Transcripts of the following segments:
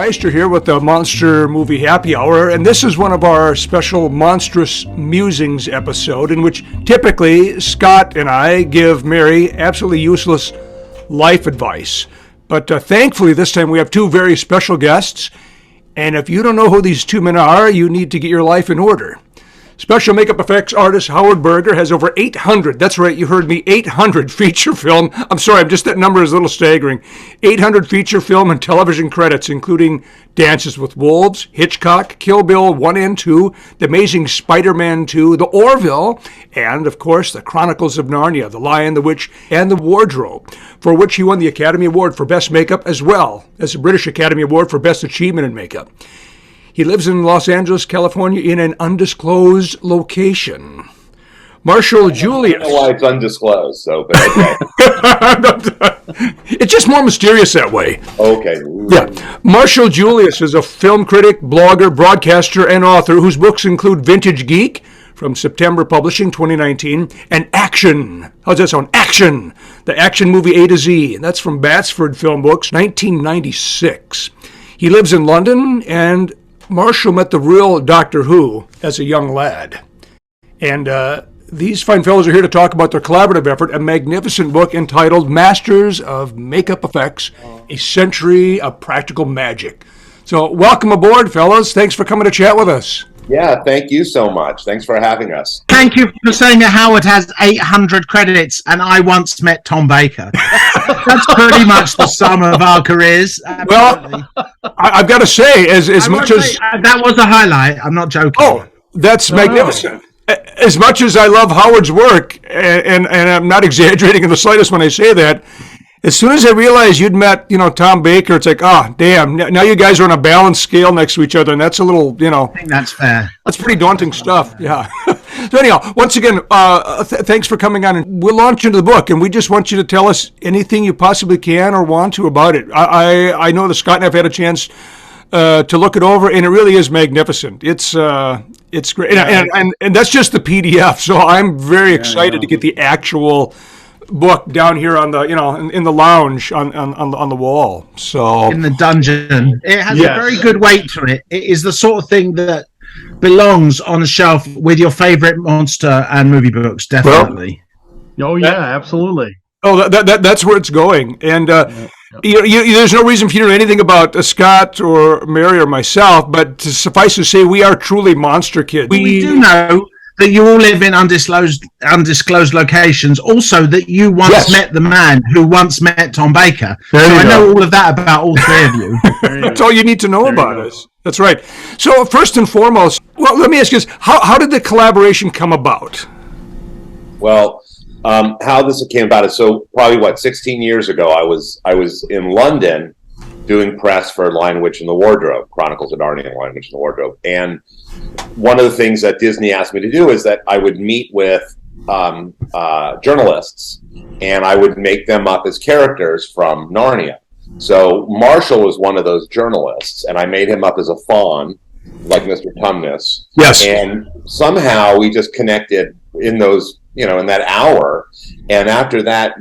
Geister here with the Monster Movie Happy Hour, and this is one of our special Monstrous Musings episode in which typically Scott and I give Mary absolutely useless life advice. But thankfully this time we have two very special guests, and if you don't know who these two men are, you need to get your life in order. Special makeup effects artist Howard Berger has over 800, that's right, you heard me, 800 feature film, that number is a little staggering, 800 feature film and television credits, including Dances with Wolves, Hitchcock, Kill Bill 1 and 2, The Amazing Spider-Man 2, The Orville, and, of course, The Chronicles of Narnia, The Lion, the Witch, and The Wardrobe, for which he won the Academy Award for Best Makeup as well as the British Academy Award for Best Achievement in Makeup. He lives in Los Angeles, California, in an undisclosed location. Marshall Julius. I don't know why it's undisclosed, so, but okay. It's just more mysterious that way. Okay. Yeah. Marshall Julius is a film critic, blogger, broadcaster, and author whose books include Vintage Geek from September Publishing 2019 and Action. How's that sound? Action. The action movie A to Z. And that's from Batsford Film Books, 1996. He lives in London, and Marshall met the real Doctor Who as a young lad. And these fine fellows are here to talk about their collaborative effort, a magnificent book entitled Masters of Makeup Effects, A Century of Practical Magic. So welcome aboard, fellas. Thanks for coming to chat with us. Yeah, thank you so much. Thanks for having us. Thank you for saying that Howard has 800 credits and I once met Tom Baker. That's pretty much the sum of our careers. Well, I've got to say, as much as... that was a highlight. I'm not joking. Oh, that's magnificent. As much as I love Howard's work, and I'm not exaggerating in the slightest when I say that, as soon as I realized you'd met, Tom Baker, it's like, damn, now you guys are on a balanced scale next to each other, and that's a little, I think that's fair. That's pretty daunting stuff, yeah. So anyhow, once again, thanks for coming on, and we'll launch into the book, and we just want you to tell us anything you possibly can or want to about it. I know that Scott and I have had a chance to look it over, and it really is magnificent. It's great, and that's just the PDF, so I'm very excited to get the actual book down here on the in the lounge on the wall. So in the dungeon, it has a very good weight to it. It is the sort of thing that belongs on a shelf with your favorite monster and movie books, definitely. Absolutely. Oh, that's where it's going. And there's no reason for you to know anything about Scott or Mary or myself, but to suffice to say, we are truly monster kids. We do know that you all live in undisclosed locations. Also, that you once met the man who once met Tom Baker. So I know all of that about all three of you. That's all you need to know about us. That's right. So first and foremost, well, let me ask you this: how did the collaboration come about? Well, how this came about is probably 16 years ago. I was in London doing press for Lion, Witch, and the Wardrobe, Chronicles of Narnia and Lion, Witch, and the Wardrobe. And one of the things that Disney asked me to do is that I would meet with journalists, and I would make them up as characters from Narnia. So Marshall was one of those journalists, and I made him up as a fawn, like Mr. Tumnus. Yes. And somehow we just connected in those, in that hour. And after that,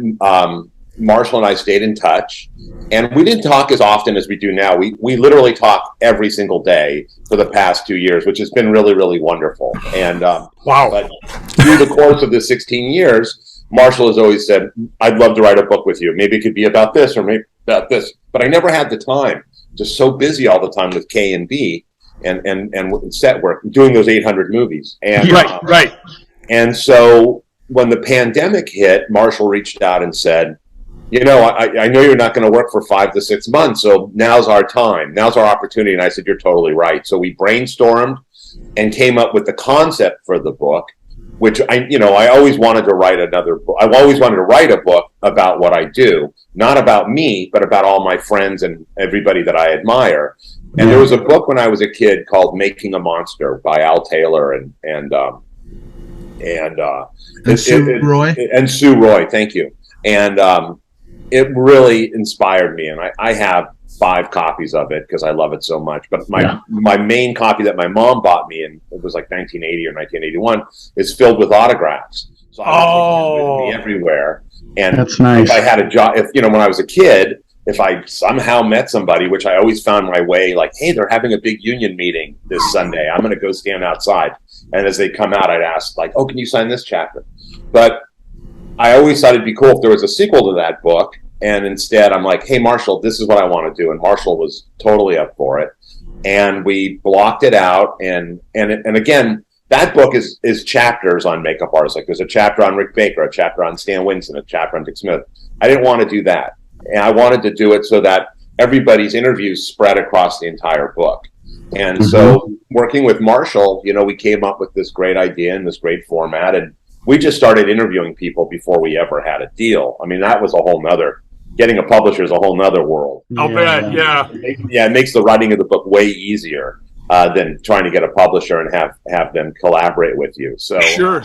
Marshall and I stayed in touch, and we didn't talk as often as we do now. We literally talk every single day for the past 2 years, which has been really, really wonderful. And wow! But through the course of the 16 years, Marshall has always said, "I'd love to write a book with you. Maybe it could be about this or maybe about this." But I never had the time. Just so busy all the time with KNB and set work, doing those 800 movies. And right. And so when the pandemic hit, Marshall reached out and said, I know you're not going to work for 5 to 6 months, so now's our time. Now's our opportunity. And I said, you're totally right. So we brainstormed and came up with the concept for the book, which I always wanted to write another book. I always wanted to write a book about what I do, not about me, but about all my friends and everybody that I admire. And there was a book when I was a kid called Making a Monster by Al Taylor and Sue Roy. And Sue Roy, thank you. And it really inspired me, and I have 5 copies of it because I love it so much. But my main copy that my mom bought me, and it was like 1980 or 1981, is filled with autographs. So I with me everywhere. And that's nice. If I had a job, when I was a kid, if I somehow met somebody, which I always found my way, like, hey, they're having a big union meeting this Sunday. I'm going to go stand outside. And as they come out, I'd ask, like, oh, can you sign this chapter? But I always thought it'd be cool if there was a sequel to that book. And instead, I'm like, hey, Marshall, this is what I want to do. And Marshall was totally up for it. And we blocked it out. And again, that book is chapters on makeup artists. Like, there's a chapter on Rick Baker, a chapter on Stan Winston, a chapter on Dick Smith. I didn't want to do that. And I wanted to do it so that everybody's interviews spread across the entire book. And so working with Marshall, we came up with this great idea and this great format. And we just started interviewing people before we ever had a deal. I mean, that was a whole nother, getting a publisher is a whole nother world. I'll bet, yeah. Yeah, it makes the writing of the book way easier than trying to get a publisher and have them collaborate with you. So sure.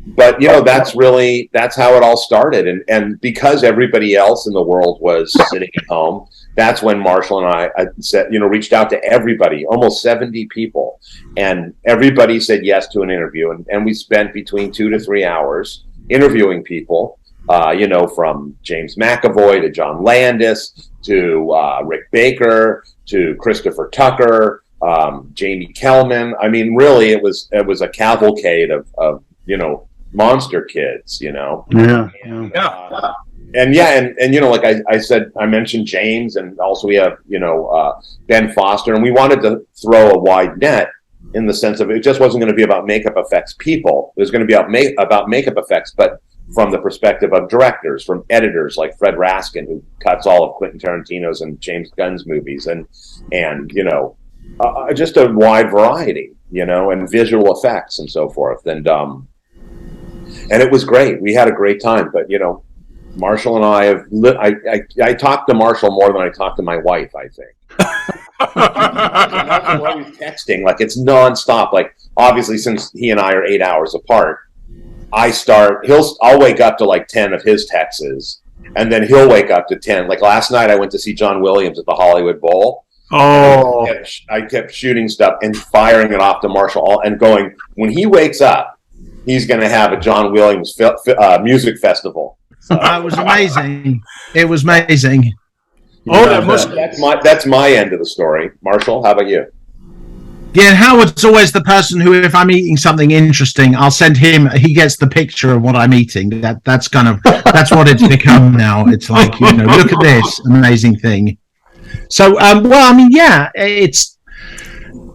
But that's how it all started, and because everybody else in the world was sitting at home, that's when Marshall and I said, reached out to everybody, almost 70 people, and everybody said yes to an interview, and we spent between 2 to 3 hours interviewing people, from James McAvoy to John Landis to Rick Baker to Christopher Tucker, Jamie Kellman. I mean, really, it was a cavalcade of monster kids, Yeah. Like I said, I mentioned James, and also we have Ben Foster, and we wanted to throw a wide net in the sense of it just wasn't going to be about makeup effects people. It was going to be about makeup effects, but from the perspective of directors, from editors like Fred Raskin, who cuts all of Quentin Tarantino's and James Gunn's movies, and just a wide variety, and visual effects and so forth, and it was great. We had a great time, but Marshall and I I talked to Marshall more than I talked to my wife, I think. We're always texting, like it's nonstop. Like, obviously, since he and I are 8 hours apart, I'll wake up to like 10 of his texts, and then he'll wake up to 10. Like last night, I went to see John Williams at the Hollywood Bowl. Oh, I kept shooting stuff and firing it off to Marshall and going, when he wakes up, he's going to have a John Williams music festival. So, that was amazing. It was amazing. That's my end of the story. Marshall, how about you? Yeah, Howard's always the person who, if I'm eating something interesting, I'll send him. He gets the picture of what I'm eating. That's what it's become now. It's like, look at this amazing thing. So,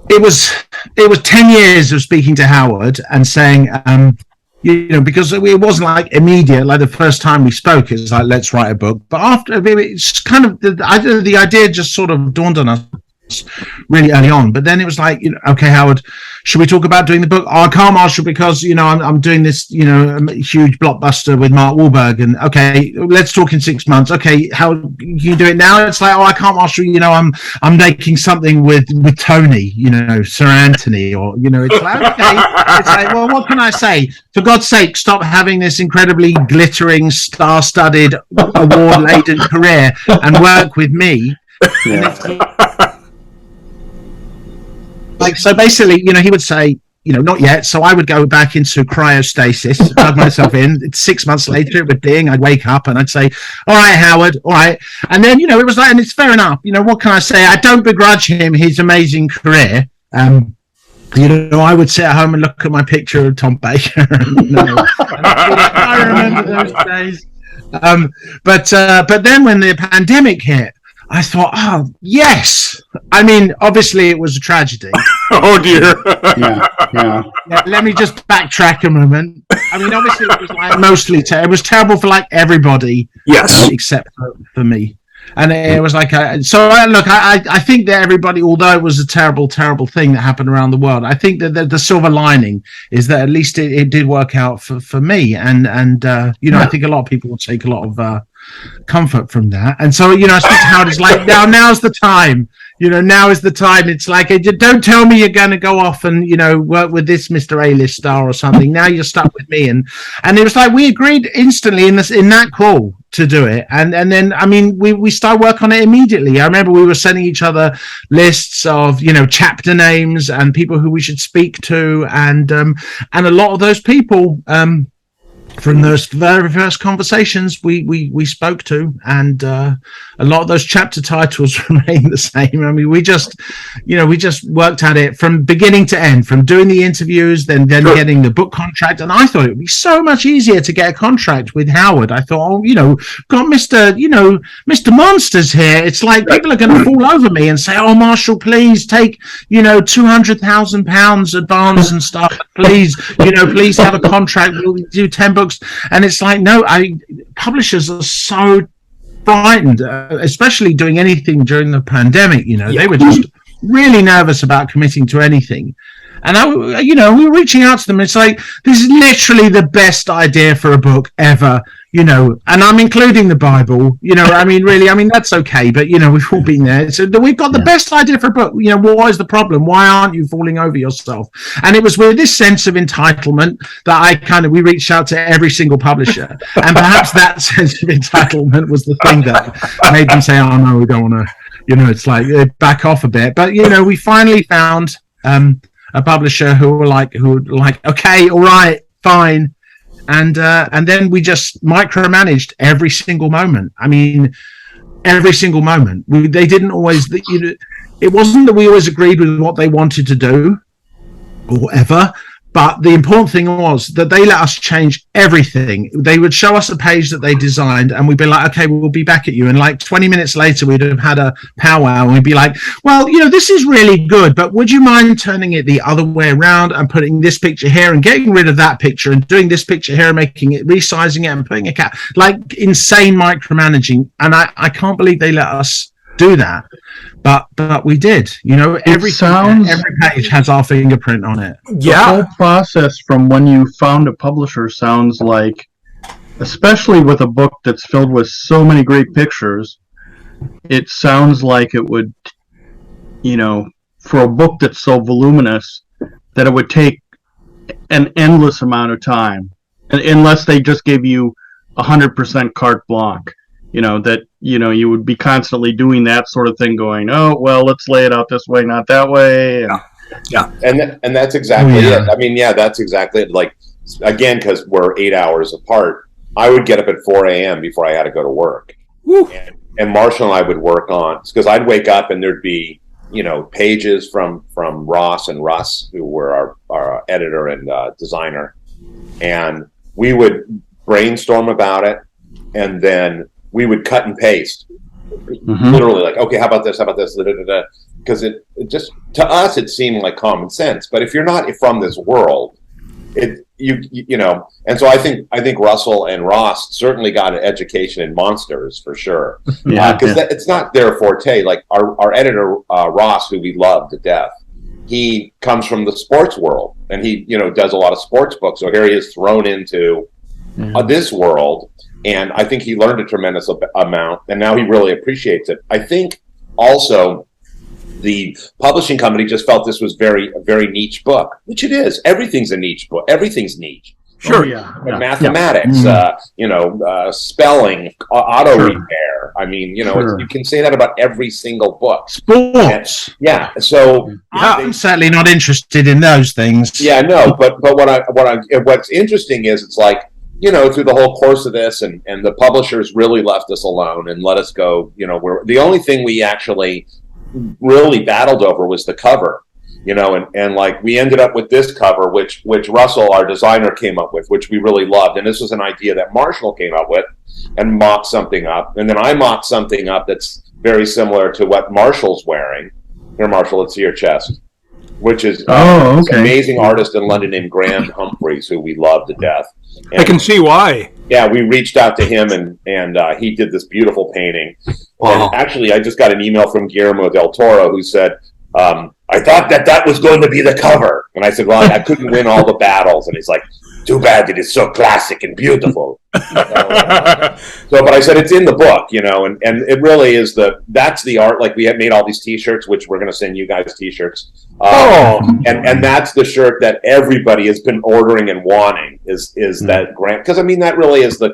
it was 10 years of speaking to Howard and saying, because it wasn't like immediate, like the first time we spoke, it's like, let's write a book. But after, it's kind of, the idea just sort of dawned on us really early on. But then it was like, okay, Howard, should we talk about doing the book? Oh, I can't, Marshall, because, I'm doing this, huge blockbuster with Mark Wahlberg. And okay, let's talk in 6 months. Okay, how can you do it now? It's like, oh, I can't, Marshall, I'm making something with Tony, Sir Anthony, or, it's like, okay. It's like, well, what can I say? For God's sake, stop having this incredibly glittering, star-studded, award-laden career and work with me. Yeah. Like, so basically, he would say, not yet. So I would go back into cryostasis, plug myself in. 6 months later, it would ding. I'd wake up and I'd say, all right, Howard, all right. And then, it was like, and it's fair enough. What can I say? I don't begrudge him his amazing career. I would sit at home and look at my picture of Tom Baker. I remember those days. But then when the pandemic hit, I thought, oh, yes. I mean, obviously it was a tragedy. Oh, dear. Yeah. Let me just backtrack a moment. I mean, obviously it was like mostly it was terrible for like everybody. Yes. Except for me. And it was like, I think that everybody, although it was a terrible, terrible thing that happened around the world, I think that the silver lining is that at least it did work out for me. And I think a lot of people will take a lot of comfort from that. And so, I speak to Howard, it's like, now's the time. Now is the time. It's like, don't tell me you're going to go off and, work with this Mr. A-list star or something. Now you're stuck with me. And it was like, we agreed instantly in that call to do it. And then, I mean, we started work on it immediately. I remember we were sending each other lists of, chapter names and people who we should speak to. And a lot of those people, from those very first conversations we spoke to, and a lot of those chapter titles remain the same. I mean, we just worked at it from beginning to end, from doing the interviews, then Sure. getting the book contract. And I thought it would be so much easier to get a contract with Howard. I thought, got Mr. Monsters here. It's like people are going to fall over me and say, "Oh, Marshall, please take £200,000 advance and stuff. Please, please have a contract. We'll do 10 books." And it's like, no, publishers are so frightened, especially doing anything during the pandemic. They were just really nervous about committing to anything. And we were reaching out to them. It's like, this is literally the best idea for a book ever, and I'm including the Bible, really, that's okay. But, we've all been there. So we've got the best idea for a book. What is the problem? Why aren't you falling over yourself? And it was with this sense of entitlement that we reached out to every single publisher. And perhaps that sense of entitlement was the thing that made them say, "Oh, no, we don't want to, it's like back off a bit." But, we finally found a publisher who were like, okay, all right, fine. And then we just micromanaged every single moment. I mean, every single moment. They didn't always, it wasn't that we always agreed with what they wanted to do or whatever. But the important thing was that they let us change everything. They would show us a page that they designed, and we'd be like, "Okay, we'll be back at you." And like 20 minutes later, we'd have had a powwow, and we'd be like, "Well, this is really good, but would you mind turning it the other way around and putting this picture here and getting rid of that picture and doing this picture here and making it, resizing it and putting a cat," like insane micromanaging. And I can't believe they let us do that. But we did. Every page has our fingerprint on it. The whole process from when you found a publisher sounds like, especially with a book that's filled with so many great pictures, it sounds like it would, for a book that's so voluminous, that it would take an endless amount of time, unless they just gave you 100% carte blanche. That you would be constantly doing that sort of thing, going, "Oh, well, let's lay it out this way, not that way." And that's exactly it. I mean, that's exactly it. Like, again, because we're 8 hours apart, I would get up at 4 a.m. before I had to go to work. And Marshall and I would work on, because I'd wake up and there'd be pages from Ross and Russ, who were our editor and designer, and we would brainstorm about it, and then we would cut and paste, literally, like, "Okay, how about this? Because it just, to us, it seemed like common sense. But if you're not from this world, and so I think Russell and Ross certainly got an education in Monsters for sure, because it's not their forte. Like our editor Ross, who we love to death, he comes from the sports world, and he does a lot of sports books. So here he is thrown into this world. And I think he learned a tremendous amount, and now he really appreciates it. I think also the publishing company just felt this was a very niche book, which it is. Everything's a niche book. Everything's niche. Sure. Mathematics, spelling, auto repair. I mean, you can say that about every single book. Sports. So I'm certainly not interested in those things. Yeah, no. But what's interesting is it's like, through the whole course of this, and the publishers really left us alone and let us go. The only thing we actually really battled over was the cover, and like we ended up with this cover, which Russell, our designer, came up with, which we really loved. And this was an idea that Marshall came up with and mocked something up. And then I mocked something up that's very similar to what Marshall's wearing. Here, Marshall, let's see your chest. Which is an amazing artist in London named Graham Humphreys, who we love to death. And, I can see why. Yeah, we reached out to him, and he did this beautiful painting. Wow. And actually, I just got an email from Guillermo del Toro, who said, "I thought that was going to be the cover." And I said, "Well, I couldn't win all the battles." And he's like, "Too bad, it is so classic and beautiful." But I said it's in the book, and it really is that's the art. Like we have made all these T-shirts, which we're going to send you guys T-shirts. And that's the shirt that everybody has been ordering and wanting is that Grant, because I mean that really is a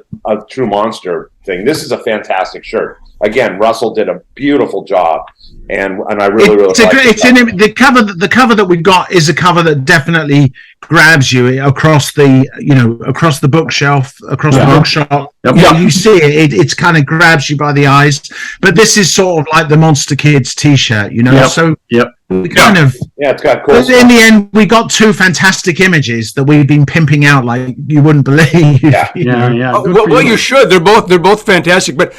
true monster thing. This is a fantastic shirt. Again, Russell did a beautiful job, and I really like it. The cover that we've got is a cover that definitely grabs you across the bookshelf, across the bookshop. Yep. You see it. It's kind of grabs you by the eyes. But this is sort of like the Monster Kids T-shirt, Yep. So yep. We kind of it's got cool. But in the end, we got two fantastic images that we've been pimping out like you wouldn't believe. Yeah. Well, you should. They're both fantastic. But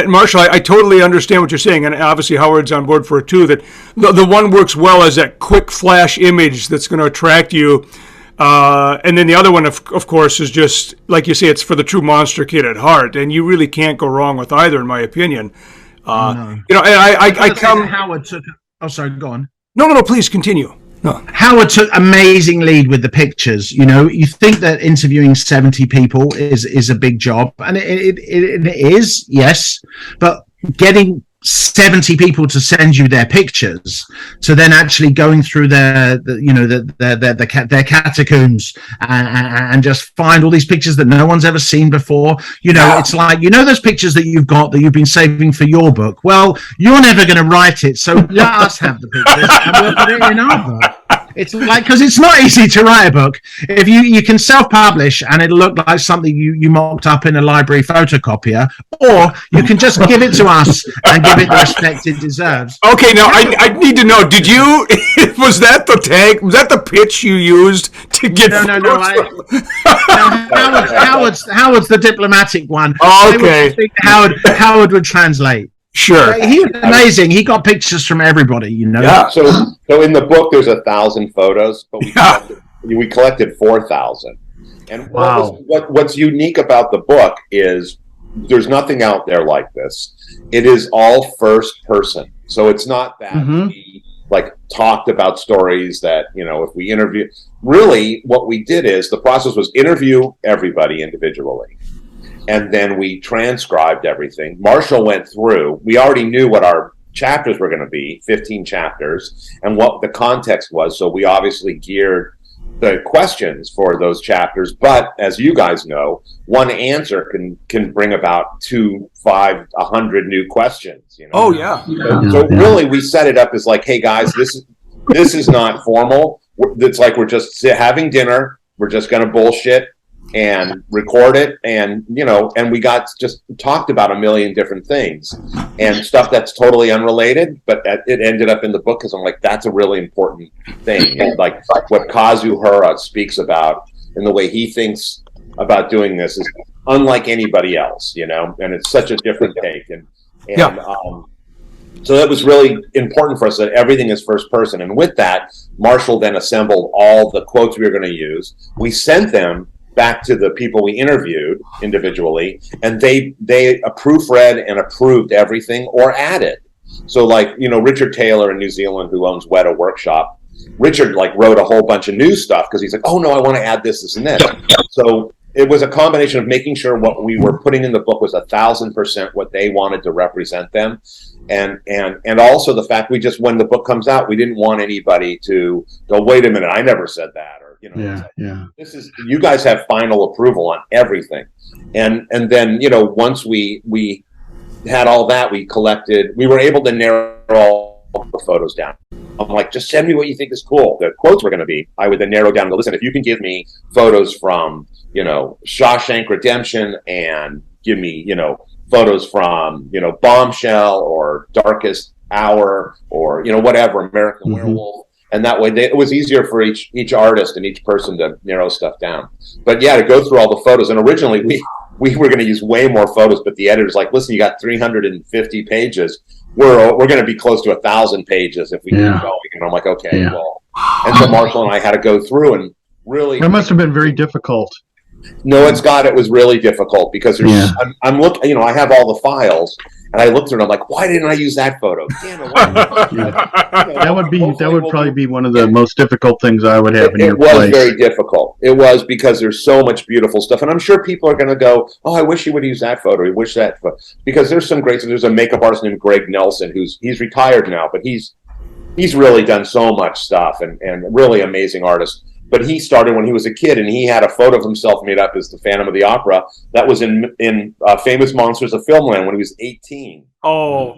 Marshall, I totally understand what you're saying, and obviously Howard's on board for it too. That the one works well as that quick flash image that's going to attract you, and then the other one, of course, is just like you say, it's for the true monster kid at heart, and you really can't go wrong with either, in my opinion. No. I come. Howard took. Oh, sorry. Go on. No. Please continue. No. Howard took amazing lead with the pictures. You think that interviewing 70 people is a big job, and it is, yes, but getting 70 people to send you their pictures, to then actually going through their catacombs and just find all these pictures that no one's ever seen before. It's like, those pictures that you've got that you've been saving for your book. Well, you're never going to write it, so let us have the pictures and we'll put it in our book. It's like, because it's not easy to write a book. If you can self-publish and it'll look like something you mocked up in a library photocopier, or you can just give it to us and give it the respect it deserves. Okay, now I need to know, did you, was that the tag, was that the pitch you used to get? No. Howard's the diplomatic one. Okay. Howard would translate. Sure. He was amazing. He got pictures from everybody, Yeah. So in the book, there's 1,000 photos, but we collected 4,000. And wow. What's unique about the book is there's nothing out there like this. It is all first person. So it's not that we talked about stories that, if we interview. Really, what we did is the process was interview everybody individually. And then we transcribed everything. Marshall went through. We already knew what our chapters were going to be, 15 chapters, and what the context was. So we obviously geared the questions for those chapters. But as you guys know, one answer can bring about 2, 5, 100 new questions. Oh yeah. So really, we set it up as like, hey guys, this is not formal. It's like we're just having dinner. We're just going to bullshit and record it, and and we just talked about a million different things and stuff that's totally unrelated, but it ended up in the book because I'm like, that's a really important thing. And like what Kazuhara speaks about and the way he thinks about doing this is unlike anybody else, and it's such a different take. So that was really important for us that everything is first person. And with that, Marshall then assembled all the quotes we were going to use. We sent them back to the people we interviewed individually, and they proofread and approved everything or added. So Richard Taylor in New Zealand, who owns Weta Workshop, Richard wrote a whole bunch of new stuff because he's like, oh no, I want to add this and this. So it was a combination of making sure what we were putting in the book was 1,000% what they wanted to represent them. And also the fact when the book comes out, we didn't want anybody to go, wait a minute, I never said that. This is, you guys have final approval on everything, and then once we had all that, we were able to narrow all the photos down. I'm like, just send me what you think is cool. The quotes were going to be. I would then narrow down and go, listen, if you can give me photos from Shawshank Redemption and give me photos from Bombshell or Darkest Hour or whatever, American Werewolf. And that way, it was easier for each artist and each person to narrow stuff down. But yeah, to go through all the photos. And originally, we were going to use way more photos, but the editor's like, "Listen, you got 350 pages. We're going to be close to 1,000 pages if we keep going." And I'm like, "Okay, well." And so Marshall and I had to go through and really. That must have been very difficult. No, it was really difficult because there's. I'm looking. I have all the files, And I looked at it, I'm like, why didn't I use that photo? Damn it. That would probably be one of the most difficult things I would have in your place. It was very difficult. It was, because there's so much beautiful stuff. And I'm sure people are going to go, oh, I wish you would use that photo. I wish that photo. Because there's some great, there's a makeup artist named Greg Nelson, he's retired now, but he's really done so much stuff and really amazing artist. But he started when he was a kid, and he had a photo of himself made up as the Phantom of the Opera that was in Famous Monsters of Filmland when he was 18. Oh.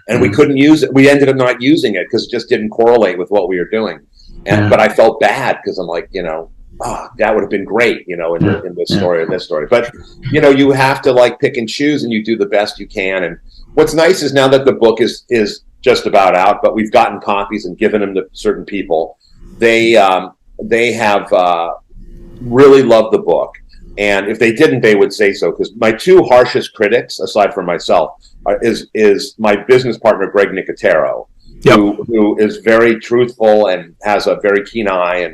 And we couldn't use it. We ended up not using it because it just didn't correlate with what we were doing. But I felt bad because I'm like, that would have been great, in this story or this story. But, you have to like pick and choose, and you do the best you can. And what's nice is now that the book is just about out, but we've gotten copies and given them to certain people. They have really loved the book. And if they didn't, they would say so. Because my two harshest critics, aside from myself, is my business partner, Greg Nicotero, who is very truthful and has a very keen eye.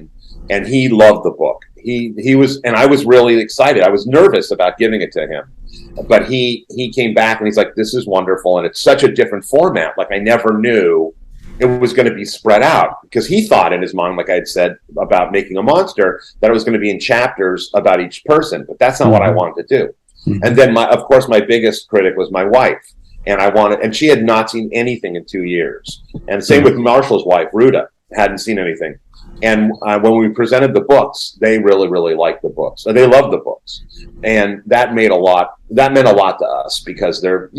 And he loved the book. He was, and I was really excited. I was nervous about giving it to him. But he came back and he's like, this is wonderful. And it's such a different format. Like, I never knew it was going to be spread out, because he thought in his mind, like I had said about making a monster, that it was going to be in chapters about each person, but that's not what I wanted to do. And then of course my biggest critic was my wife, and she had not seen anything in 2 years. And same with Marshall's wife, Ruta, hadn't seen anything. And when we presented the books, they really, really liked the books. They loved the books. And that meant a lot to us, because they're,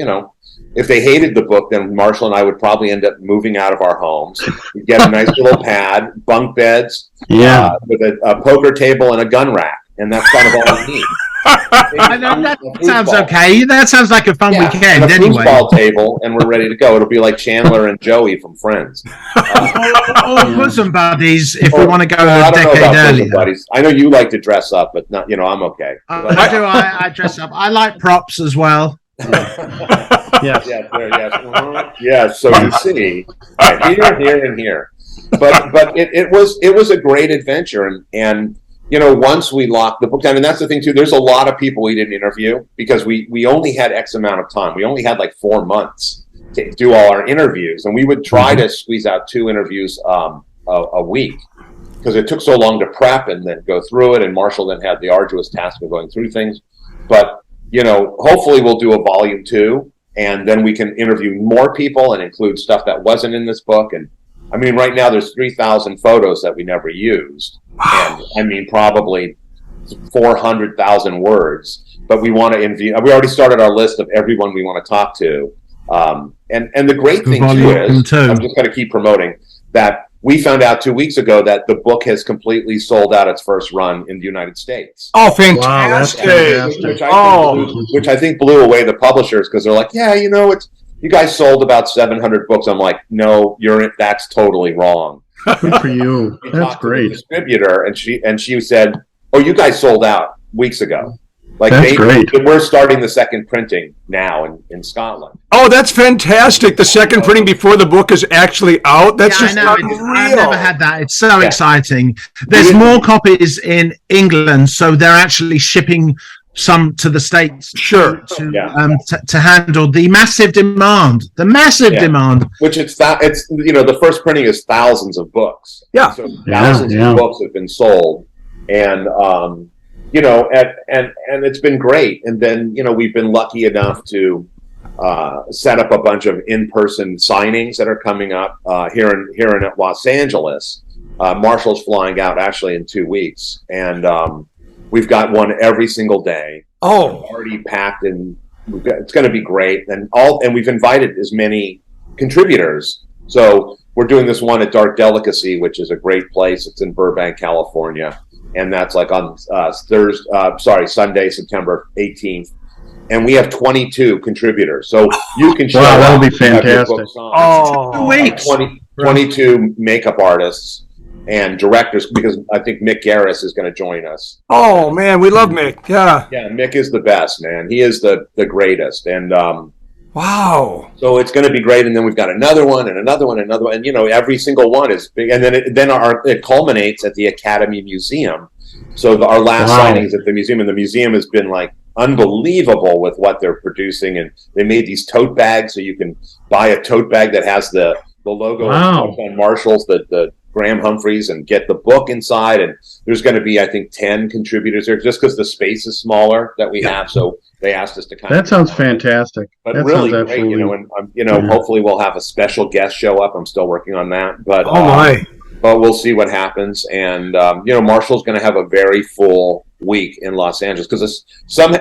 if they hated the book, then Marshall and I would probably end up moving out of our homes. We'd get a nice little pad, bunk beds, with a poker table and a gun rack. And that's kind of all we need. That sounds okay. That sounds like a fun weekend and a anyway. foosball table, and we're ready to go. It'll be like Chandler and Joey from Friends. Or bosom buddies if we want to go a decade earlier. Buddies. I know you like to dress up, but not, I'm okay. I do. I dress up. I like props as well. Yes. Yes. So you see, here, and here. But it was a great adventure, and once we locked the book down, and that's the thing too, there's a lot of people we didn't interview because we only had X amount of time. We only had like 4 months to do all our interviews, and we would try to squeeze out 2 interviews a week, because it took so long to prep and then go through it, and Marshall then had the arduous task of going through things. But hopefully we'll do a volume 2, and then we can interview more people and include stuff that wasn't in this book. And I mean, right now there's 3,000 photos that we never used. And I mean, probably 400,000 words, but we want to interview. We already started our list of everyone we want to talk to. And the great thing too is, I'm just going to keep promoting that. We found out 2 weeks ago that the book has completely sold out its first run in the United States. Oh, fantastic! Wow, which I think blew away the publishers, because they're like, yeah, it's you guys sold about 700 books. I'm like, no, that's totally wrong. Good for you. That's great. Distributor, and she said, oh, you guys sold out weeks ago. Like, that's great. We're starting the second printing now in Scotland. Oh, that's fantastic. The second printing before the book is actually out. That's just unreal. I've never had that. It's so exciting. There's more copies in England, so they're actually shipping some to the States. Sure. To handle the massive demand. Demand. Which it's the first printing is thousands of books. Yeah. So thousands of books have been sold. And and it's been great. And then, we've been lucky enough to set up a bunch of in-person signings that are coming up here in Los Angeles. Marshall's flying out actually in 2 weeks, and we've got one every single day. Oh, already packed, and it's going to be great. And we've invited as many contributors. So we're doing this one at Dark Delicacy, which is a great place. It's in Burbank, California. And that's like on Sunday, September 18th. And we have 22 contributors. So you can show up. That'll be fantastic. Oh, 2 weeks. 22 makeup artists and directors, because I think Mick Garris is going to join us. Oh, man, we love Mick. Yeah. Yeah, Mick is the best, man. He is the greatest. And wow. So it's going to be great. And then we've got another one and another one and another one. And, every single one is big. And then it culminates at the Academy Museum. So our last signings at the museum, and the museum has been like unbelievable with what they're producing, and they made these tote bags, so you can buy a tote bag that has the logo on Marshall's, the Graham Humphreys, and get the book inside. And there's going to be, I think, 10 contributors there, just because the space is smaller that we have. So they asked us to kind of. That sounds fantastic. But really great, and hopefully we'll have a special guest show up. I'm still working on that, but but we'll see what happens. And Marshall's going to have a very full week in Los Angeles, because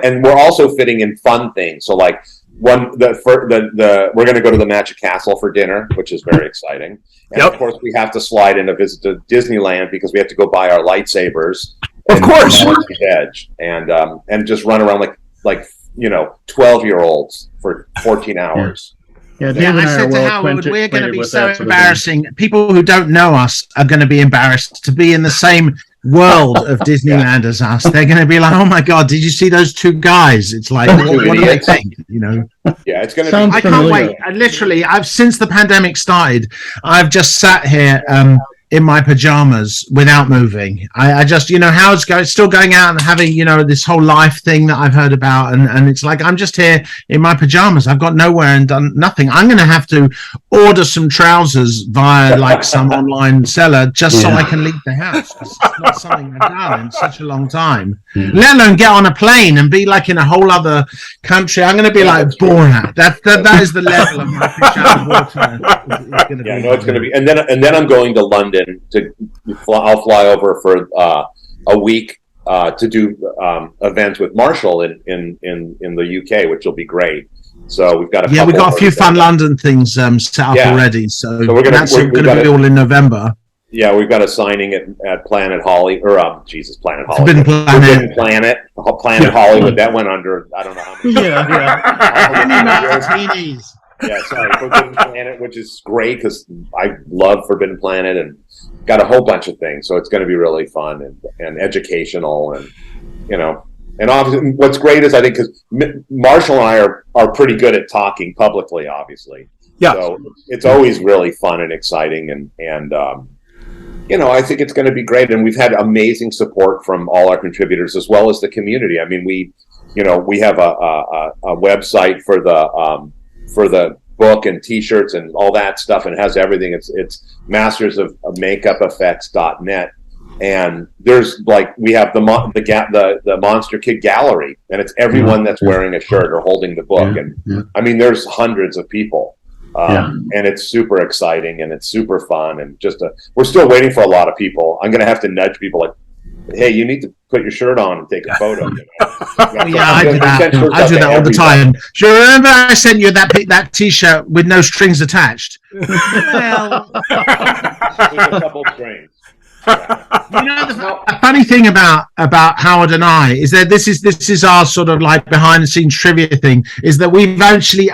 and we're also fitting in fun things. So like we're going to go to the Magic Castle for dinner, which is very exciting. And of course we have to slide in a visit to Disneyland, because we have to go buy our lightsabers. Of course. Edge and just run around like 12-year-olds for 14 hours. Yeah, I said to Howard, we're going to be so embarrassing. People who don't know us are going to be embarrassed to be in the same world of Disneyland as us. They're going to be like, "Oh my God, did you see those two guys?" It's like, what do they think? Yeah, it's going to be. I can't wait. I've since the pandemic started, I've just sat here in my pajamas without moving. I just, Howard's still going out and having, this whole life thing that I've heard about. And it's like, I'm just here in my pajamas. I've got nowhere and done nothing. I'm going to have to order some trousers via like some online seller just so I can leave the house. It's not something I've done in such a long time. Let alone get on a plane and be like in a whole other country. I'm going to be like Borat. That is the level of my pajama water. It's going to be. And then I'm going to London I'll fly over for a week to do events with Marshall in the UK, which will be great. So we've got we got a few fun London things set up already. So we're going to be all in November. Yeah, we've got a signing at Planet Holly, or Planet Hollywood. Forbidden Planet Hollywood. That went under, I don't know how many. Forbidden Planet, which is great because I love Forbidden Planet, and got a whole bunch of things. So it's going to be really fun and educational, and obviously what's great is I think because Marshall and I are pretty good at talking publicly, obviously. Yeah. So it's always really fun and exciting, and I think it's going to be great. And we've had amazing support from all our contributors as well as the community. I mean, we have a website for the book and T-shirts and all that stuff, and it has everything. It's mastersofmakeupeffects.net, and there's we have the Monster Kid Gallery, and it's everyone that's wearing a shirt or holding the book, I mean there's hundreds of people, and it's super exciting and it's super fun, and we're still waiting for a lot of people. I'm going to have to nudge people like, hey, you need to put your shirt on and take a photo. I do that all the time. Do you remember I sent you that T-shirt with no strings attached? Well, with a couple of strings. The funny thing about Howard and I is that this is our sort of like behind the scenes trivia thing, is that we've actually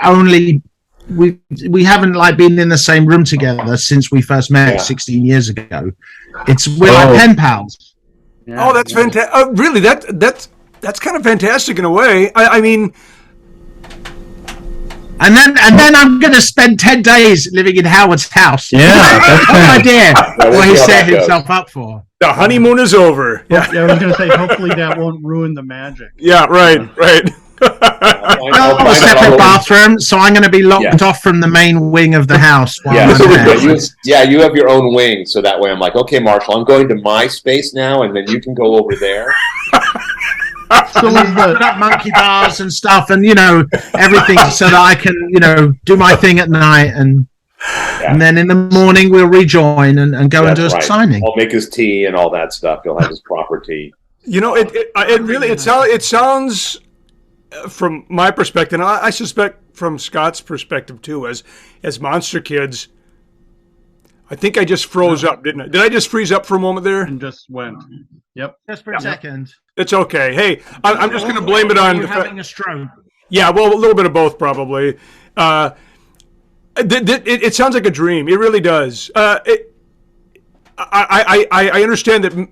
we haven't been in the same room together since we first met 16 years ago. We're like pen pals. Yeah, that's fantastic. Really, that's kind of fantastic in a way. I mean, and then I'm going to spend 10 days living in Howard's house. Yeah, that's no idea what he set himself up for. The honeymoon is over. Yeah, I was going to say, hopefully that won't ruin the magic. Yeah, right. I'll have a separate bathroom, so I'm going to be locked off from the main wing of the house. You have your own wing, so that way I'm like, okay, Marshall, I'm going to my space now, and then you can go over there. So we've got monkey bars and stuff, and everything, so that I can do my thing at night, and then in the morning we'll rejoin and go and do a signing. I'll make his tea and all that stuff. He'll have his proper tea. It sounds. From my perspective, and I suspect from Scott's perspective too, as Monster Kids, I think I just froze up, didn't I? Did I just freeze up for a moment there? And just went. Yep. Just for a second. It's okay. Hey, I'm just going to blame it on having a stroke. Yeah, well, a little bit of both probably. It sounds like a dream. It really does. I understand that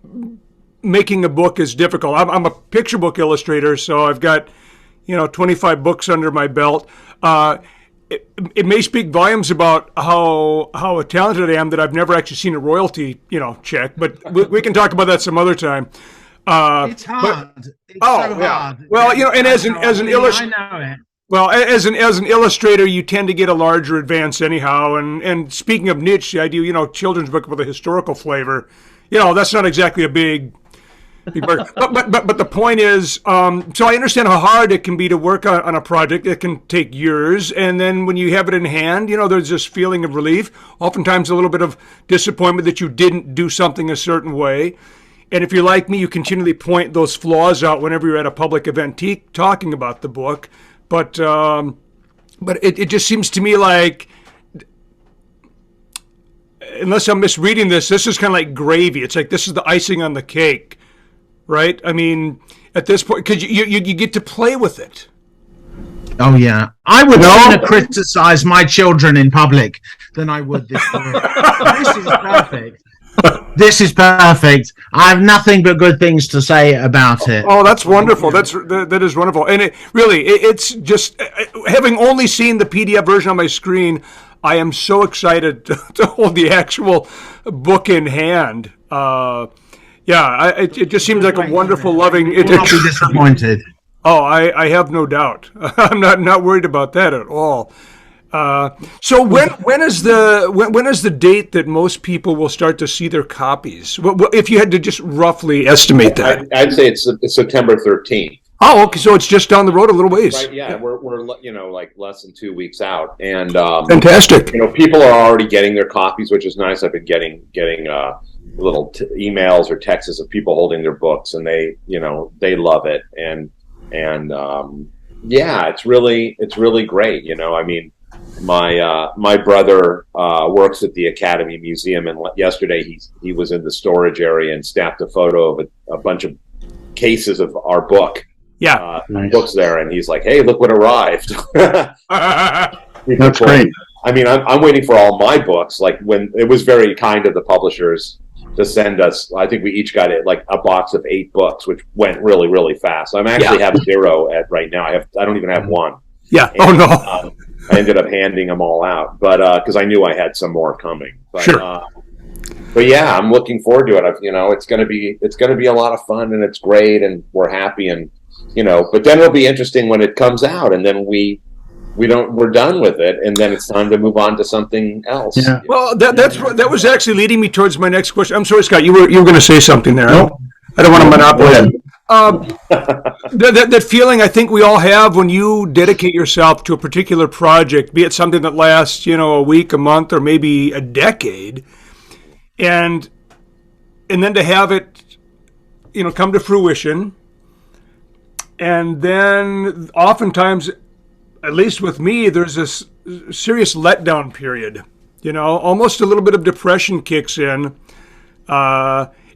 making a book is difficult. I'm a picture book illustrator, so I've got 25 books under my belt. It may speak volumes about how talented I am that I've never actually seen a royalty check, but we can talk about that some other time. It's hard. It's oh, so yeah. hard. Well, you know, and as an illustrator, I know it. well, as an illustrator, you tend to get a larger advance anyhow. And speaking of niche, the idea, you know, children's book with a historical flavor, you know, that's not exactly a big burden. But the point is, so I understand how hard it can be to work on a project. It can take years, and then when you have it in hand, you know, there's this feeling of relief. Oftentimes, a little bit of disappointment that you didn't do something a certain way. And if you're like me, you continually point those flaws out whenever you're at a public event talking about the book. But it just seems to me like, unless I'm misreading this is kind of like gravy. It's like this is the icing on the cake, right? I mean, at this point, because you get to play with it. Oh yeah, I would sooner criticize my children in public than I would this book. This is perfect. This is perfect. I have nothing but good things to say about it. Oh, that's wonderful. That is wonderful. And it's just, having only seen the PDF version on my screen, I am so excited to hold the actual book in hand. It just seems like a wonderful, loving. I'll be disappointed. Oh, I have no doubt. I'm not worried about that at all. So when is the date that most people will start to see their copies? If you had to just roughly estimate that, I'd say it's September 13th. Oh, okay. So it's just down the road a little ways. Right. Yeah, we're you know, like less than 2 weeks out, and fantastic. You know, people are already getting their copies, which is nice. I've been getting little emails or texts of people holding their books, and they love it, and yeah, it's really great. You know, I mean. My brother works at the Academy Museum, and yesterday he was in the storage area and snapped a photo of a bunch of cases of our book. Yeah, nice. Books there, and he's like, "Hey, look what arrived!" That's great. I mean, I'm waiting for all my books. Like when it was very kind of the publishers to send us. I think we each got it like a box of 8 books, which went really, really fast. I'm actually have 0 at right now. I don't even have 1. Yeah. And, oh no. I ended up handing them all out, but because I knew I had some more coming. But, sure. But yeah, I'm looking forward to it. It's going to be a lot of fun, and it's great, and we're happy, and But then it'll be interesting when it comes out, and then we're done with it, and then it's time to move on to something else. Yeah. Well, that was actually leading me towards my next question. I'm sorry, Scott. You were going to say something there. Nope. I don't want to monopolize. That feeling I think we all have when you dedicate yourself to a particular project, be it something that lasts, a week, a month, or maybe a decade, and then to have it, come to fruition, and then oftentimes, at least with me, there's this serious letdown period. Almost a little bit of depression kicks in.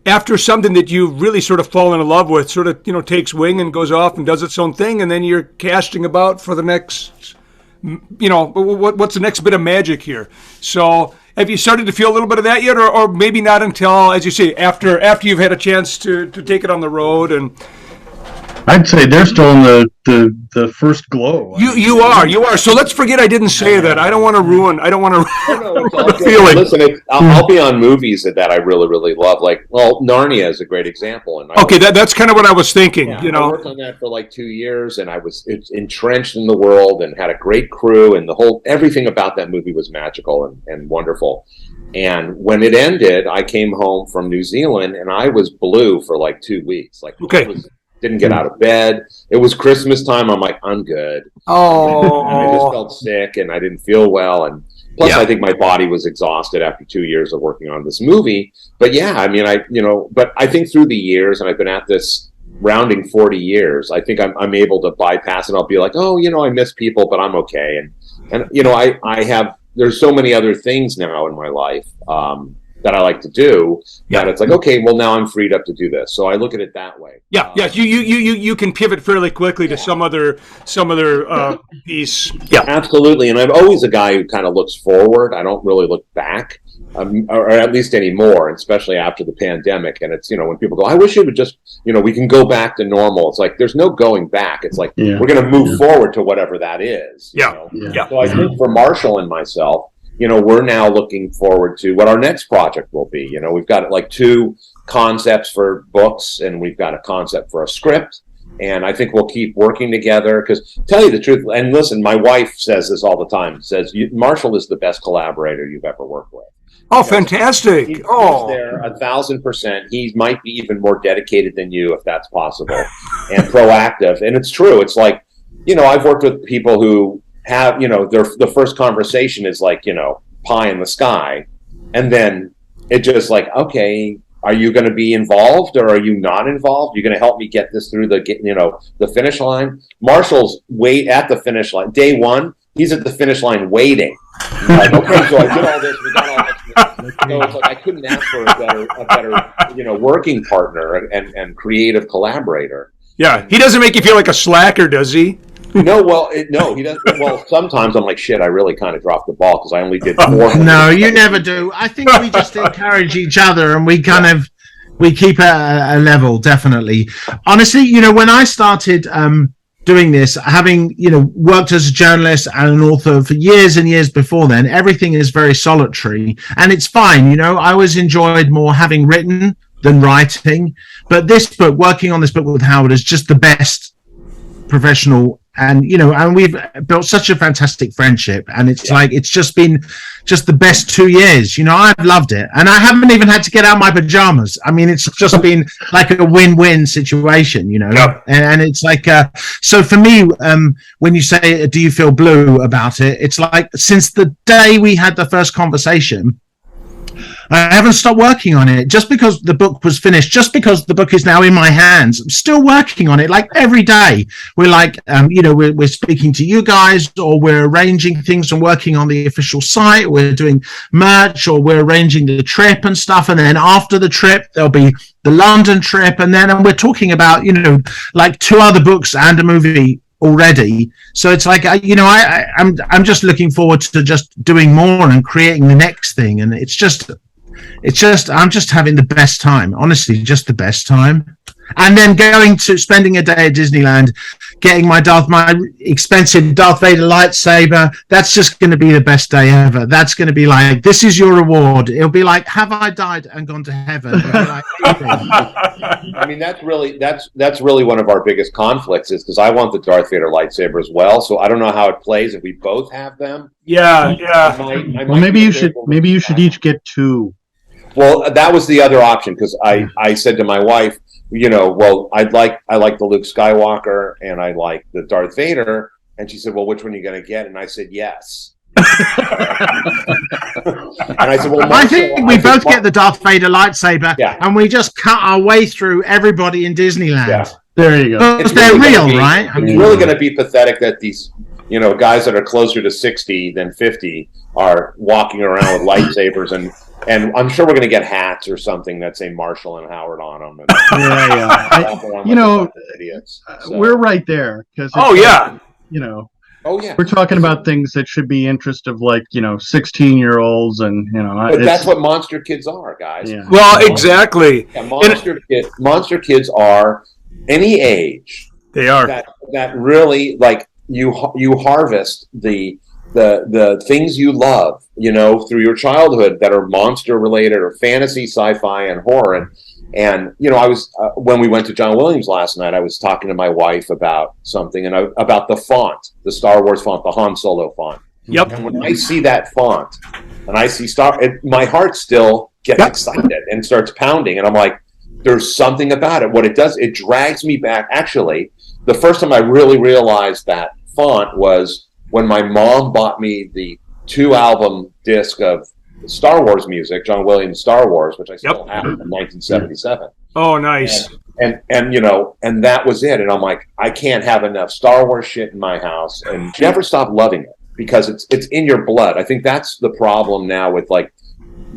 After something that you really sort of fallen in love with sort of, takes wing and goes off and does its own thing, and then you're casting about for the next, what's the next bit of magic here? So have you started to feel a little bit of that yet, or maybe not until, as you say, after you've had a chance to take it on the road? And I'd say they're still in the first glow. You are. So let's forget I didn't say that. I don't want to ruin the feeling. Listen, I'll be on movies that I really, really love. Like, Narnia is a great example. And that's kind of what I was thinking. I worked on that for like 2 years, and I was entrenched in the world and had a great crew, and everything about that movie was magical and wonderful. And when it ended, I came home from New Zealand, and I was blue for like 2 weeks. Like, didn't get out of bed. It was Christmas time. I'm like, I'm good. Oh. And I just felt sick, and I didn't feel well. And plus, I think my body was exhausted after 2 years of working on this movie. But yeah, I mean, but I think through the years, and I've been at this rounding 40 years, I think I'm able to bypass it. I'll be like, I miss people, but I'm okay. And I have, there's so many other things now in my life, that I like to do, that it's like, okay, well, now I'm freed up to do this. So I look at it that way. Yeah, you can pivot fairly quickly to some other piece. Yeah, absolutely. And I'm always a guy who kind of looks forward. I don't really look back, or at least anymore, especially after the pandemic. And it's, when people go, I wish it would just, we can go back to normal. It's like, there's no going back. It's like, we're going to move forward to whatever that is. Yeah. So I think for Marshall and myself, we're now looking forward to what our next project will be. We've got like 2 concepts for books, and we've got a concept for a script. And I think we'll keep working together because, tell you the truth, and listen, my wife says this all the time, says, Marshall is the best collaborator you've ever worked with. Oh, fantastic. He's there 1,000%. He might be even more dedicated than you, if that's possible, and proactive. And it's true. It's like, I've worked with people who have, the first conversation is like, pie in the sky. And then it just like, okay, are you going to be involved or are you not involved? You're going to help me get this through the finish line. Marshall's at the finish line. Day 1, he's at the finish line waiting. Like, okay, so I did all this. We got all this. So it's like I couldn't ask for a better, working partner and creative collaborator. Yeah, he doesn't make you feel like a slacker, does he? No, he doesn't. Well, sometimes I'm like, shit, I really kind of dropped the ball because I only did 4. No, you never do. I think we just encourage each other, and we we keep a level, definitely. Honestly, when I started doing this, having, worked as a journalist and an author for years and years before then, everything is very solitary, and it's fine. I always enjoyed more having written than writing, but this book, working on this book with Howard, is just the best professional, and and we've built such a fantastic friendship, and it's like it's just been the best 2 years. I've loved it, and I haven't even had to get out my pajamas. I mean, it's just been like a win-win situation, Yep. And it's like so for me, when you say do you feel blue about it, it's like since the day we had the first conversation, I haven't stopped working on it just because the book was finished, just because the book is now in my hands. I'm still working on it like every day. We're like, we're speaking to you guys, or we're arranging things and working on the official site. We're doing merch, or we're arranging the trip and stuff. And then after the trip, there'll be the London trip. And we're talking about, like 2 other books and a movie already. So it's like, I'm just looking forward to just doing more and creating the next thing. And it's just I'm just having the best time, honestly, just the best time. And then spending a day at Disneyland, getting my expensive Darth Vader lightsaber. That's just going to be the best day ever. That's going to be like, this is your reward. It'll be like, have I died and gone to heaven? Like, I mean, that's really one of our biggest conflicts, is because I want the Darth Vader lightsaber as well. So I don't know how it plays if we both have them. Yeah. Well, maybe you should each get 2. Well, that was the other option, because I said to my wife, I like the Luke Skywalker and I like the Darth Vader, and she said, well, which one are you going to get? And I said, yes. And I said, well, I think we both get the Darth Vader lightsaber, and we just cut our way through everybody in Disneyland. Yeah. There you go. Because they're real, right? It's really going to be pathetic that these, guys that are closer to 60 than 50 are walking around with lightsabers, and I'm sure we're going to get hats or something that say Marshall and Howard on them. And idiots. So. We're right there. Oh, yeah. Oh, yeah. We're talking about things that should be interest of 16-year-olds, and But that's what monster kids are, guys. Yeah. Well, exactly. Yeah, monster kids are any age. They are. That really, like, you harvest the things you love, through your childhood that are monster related or fantasy, sci-fi, and horror. And I was when we went to John Williams last night, I was talking to my wife about something, and about the font, the Star Wars font, the Han Solo font. Yep. And when I see that font and I see my heart still gets excited and starts pounding, and I'm like, there's something about it. What it does, it drags me back. Actually, the first time I really realized that font was when my mom bought me the 2-album disc of Star Wars music, John Williams' Star Wars, which I still have from 1977. Oh, nice. And that was it. And I'm like, I can't have enough Star Wars shit in my house, and never stop loving it because it's in your blood. I think that's the problem now with like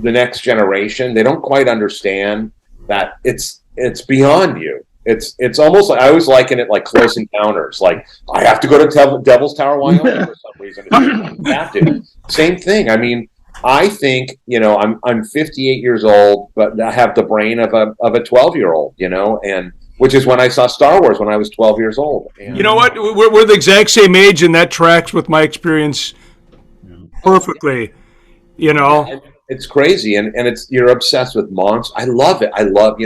the next generation. They don't quite understand that it's beyond you. It's almost like, I always liken it like Close Encounters. Like, I have to go to Devil's Tower, Wyoming for some reason. I have to. Same thing. I mean, I think, I'm 58 years old, but I have the brain of a 12-year-old, and which is when I saw Star Wars when I was 12 years old. And, you know what? We're the exact same age, and that tracks with my experience perfectly. you know. It's crazy, and you're obsessed with monsters. I love it. I love,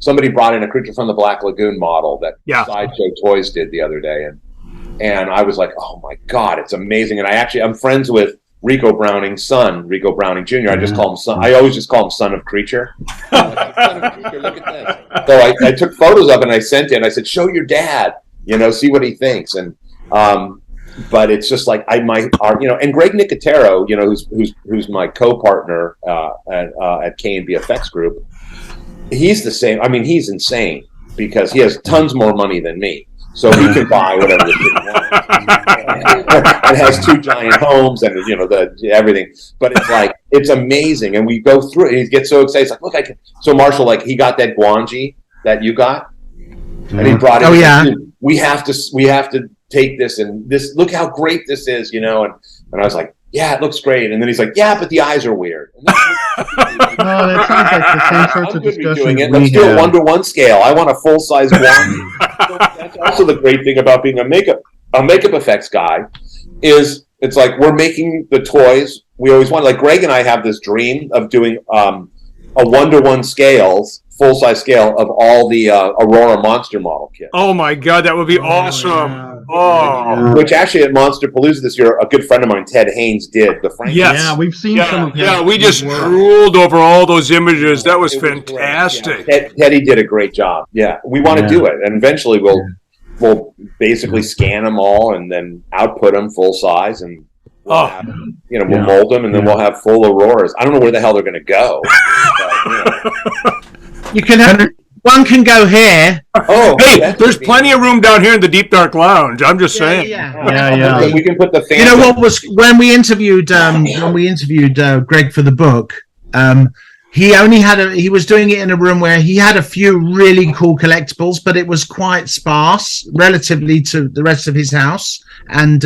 somebody brought in a Creature from the Black Lagoon model that Sideshow Toys did the other day, and I was like, oh my God, it's amazing. And I'm friends with Rico Browning's son, Rico Browning Jr. I just call him son. I always just call him Son of Creature. Son of Creature, look at this. So I took photos of it and I sent it. And I said, show your dad, see what he thinks. And but it's just like and Greg Nicotero, who's my co-partner at KNB EFX Group. He's the same. I mean, he's insane because he has tons more money than me. So he can buy whatever the shit he wants. It has 2 giant homes and everything. But it's like it's amazing, and we go through it. And he gets so excited. He's like, "Look, I can." So Marshall, he got that guanji that you got, and he brought it. Oh yeah. We have to take this and this. Look how great this is, And I was like, "Yeah, it looks great." And then he's like, "Yeah, but the eyes are weird." No, that sounds like the same sorts of discussions. Let's do a 1-to-1 scale. I want a full size one. That's also the great thing about being a makeup effects guy, is it's like we're making the toys we always wanted. Like Greg and I have this dream of doing a 1-to-1 full size scale of all the Aurora monster model kits. Oh my God, that would be awesome! Yeah. Oh, which actually at Monster Palooza this year, a good friend of mine, Ted Haynes, did the Frank. Yes. Yeah, we've seen some of his. Yeah, we just drooled over all those images. That was fantastic. Teddy did a great job. Yeah, we want to do it, and eventually we'll basically scan them all and then output them full size, and we'll have, we'll mold them, and then we'll have full Auroras. I don't know where the hell they're going to go. But, You can have one can go here. Oh, hey, there's plenty of room down here in the Deep Dark Lounge. I'm just saying. Yeah. We can put the fans. You know what was when we interviewed Greg for the book. He was doing it in a room where he had a few really cool collectibles, but it was quite sparse relatively to the rest of his house. And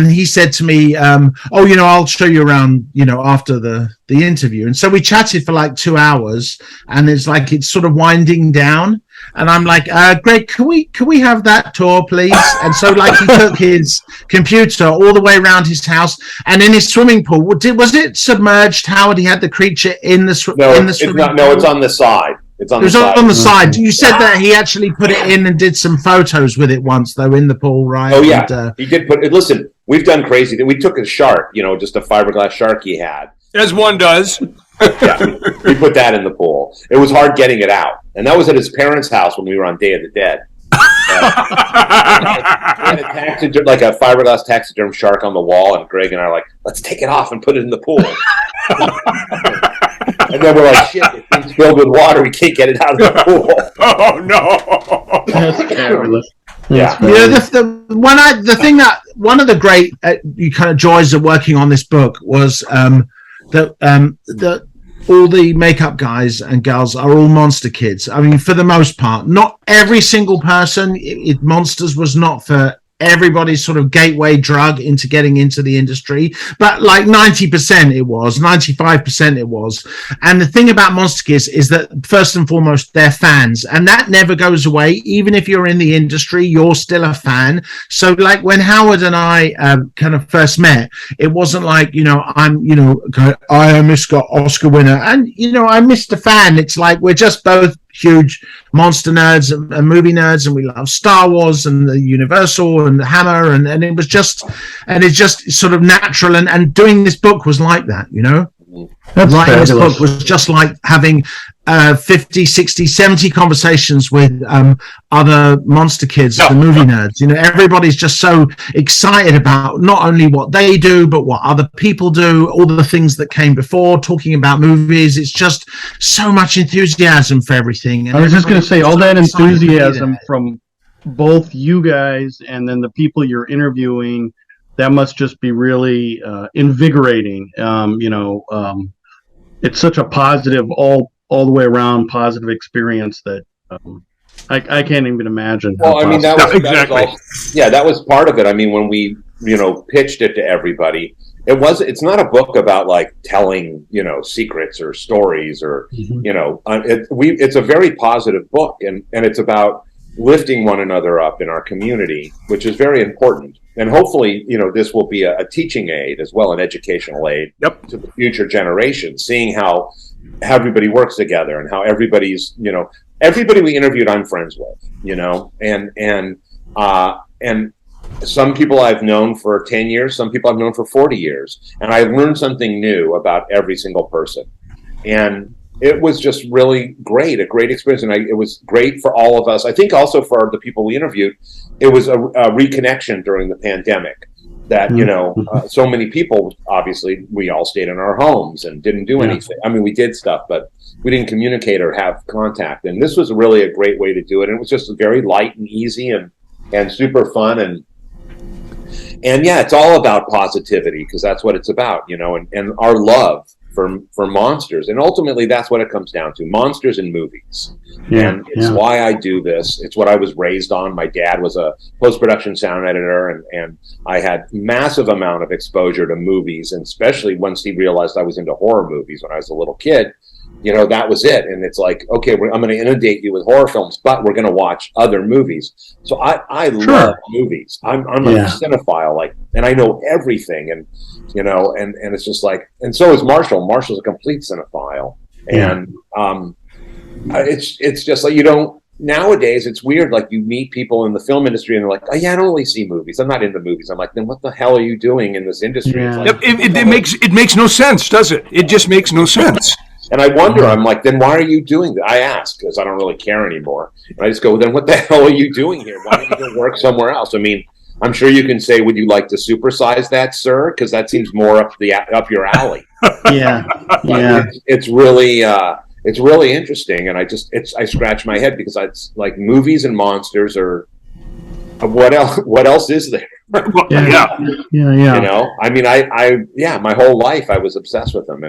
he said to me, I'll show you around, after the interview. And so we chatted for like 2 hours, and it's sort of winding down. And I'm like, Greg, can we have that tour, please? And so he took his computer all the way around his house, and in his swimming pool. Was it submerged, Howard? He had the creature in the swimming pool? No, it's on the side. It was on the side. You said that he actually put it in and did some photos with it once, though, in the pool, right? Oh, yeah. And, he did put it. Listen, we've done crazy. We took a shark, just a fiberglass shark he had. As one does. Yeah, we put that in the pool. It was hard getting it out. And that was at his parents' house when we were on Day of the Dead. Had like a fiberglass taxiderm shark on the wall, and Greg and I are like, let's take it off and put it in the pool. And then we're like, shit, it thing's filled with water. We can't get it out of the pool. Oh, no. That's fabulous. Yeah. One of the great kind of joys of working on this book was that all the makeup guys and girls are all monster kids. I mean, for the most part, not every single person. Monsters was not for everybody's sort of gateway drug into getting into the industry, but like 90% it was, 95% it was. And the thing about Monster Kids is that first and foremost, they're fans, and that never goes away. Even if you're in the industry, you're still a fan. So like when Howard and I kind of first met, it wasn't like, I am Oscar winner, and I'm Mr. Fan. It's like we're just both huge monster nerds and movie nerds, and we love Star Wars and the Universal and the Hammer, and it's just sort of natural, and doing this book was like that. That's writing fabulous. This book was just like having 50, 60, 70 conversations with other monster kids, the movie nerds. Everybody's just so excited about not only what they do, but what other people do, all the things that came before, talking about movies. It's just so much enthusiasm for everything. And I was just going to say, all that so enthusiasm from both you guys and then the people you're interviewing, that must just be really invigorating. It's such a positive, all the way around positive experience that I can't even imagine. Well, I mean, that was exactly. That was part of it. I mean, when we pitched it to everybody, it's not a book about like telling secrets or stories or it's a very positive book, and it's about lifting one another up in our community, which is very important. And hopefully, this will be a teaching aid as well, an educational aid to the future generations, seeing how everybody works together and how everybody's, everybody we interviewed, I'm friends with, and some people I've known for 10 years, some people I've known for 40 years. And I learned something new about every single person. And it was just really great, a great experience. And it was great for all of us. I think also for the people we interviewed, it was a reconnection during the pandemic that, so many people, obviously, we all stayed in our homes and didn't do anything. I mean, we did stuff, but we didn't communicate or have contact. And this was really a great way to do it. And it was just very light and easy and super fun. And yeah, it's all about positivity, because that's what it's about, and our love for monsters. And ultimately, that's what it comes down to, monsters in movies. And it's why I do this. It's what I was raised on. My dad was a post-production sound editor, and I had massive amount of exposure to movies, and especially once he realized I was into horror movies when I was a little kid. That was it. And it's like, okay, I'm going to inundate you with horror films, but we're going to watch other movies. So I love movies. I'm a cinephile, and I know everything. And, and it's just like, and so is Marshall. Marshall's a complete cinephile. And it's just like, nowadays it's weird. Like, you meet people in the film industry and they're like, oh yeah, I don't really see movies. I'm not into movies. I'm like, then what the hell are you doing in this industry? Yeah. It makes no sense, does it? It just makes no sense. And I wonder, I'm like, then why are you doing that? I ask because I don't really care anymore. And I just go, then what the hell are you doing here? Why don't you go work somewhere else? I mean, I'm sure you can say, would you like to supersize that, sir? Because that seems more up your alley. It's really interesting. And I scratch my head because it's like movies and monsters are, what else is there? Yeah. I mean, my whole life I was obsessed with them,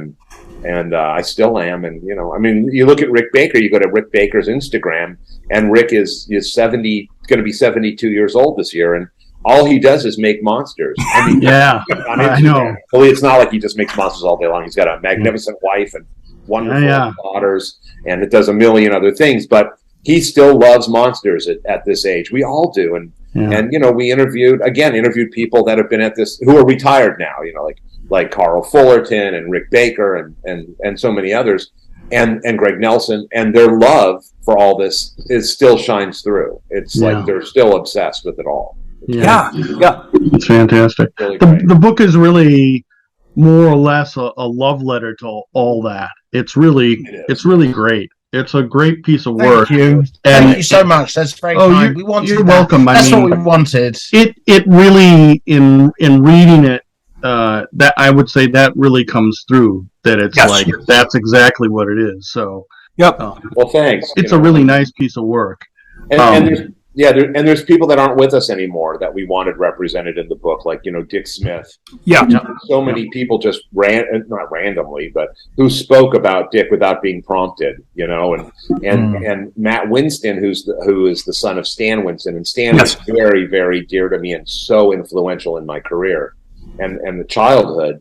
and I still am. And I mean, you look at Rick Baker. You go to Rick Baker's Instagram, and Rick is 70, going to be 72 years old this year, and all he does is make monsters. I mean, I know. Well, it's not like he just makes monsters all day long. He's got a magnificent wife and wonderful daughters, and it does a million other things. But he still loves monsters at this age. We all do, and we interviewed people that have been at this, who are retired now. Like Carl Fullerton and Rick Baker and so many others, and Greg Nelson, and their love for all this still shines through. It's like they're still obsessed with it all. Yeah. It's fantastic. Really the book is really more or less a love letter to all that. It's really great. It's a great piece of work. Thank you so much. That's very kind. We wanted you're welcome. That's what we wanted. It really, in reading it, that I would say that really comes through. That it's like that's exactly what it is. So well, thanks. It's a really nice piece of work. And there's people that aren't with us anymore that we wanted represented in the book, like Dick Smith. So many people just not randomly, but who spoke about Dick without being prompted. And Matt Winston, who is the son of Stan Winston, and Stan was very, very dear to me and so influential in my career and the childhood.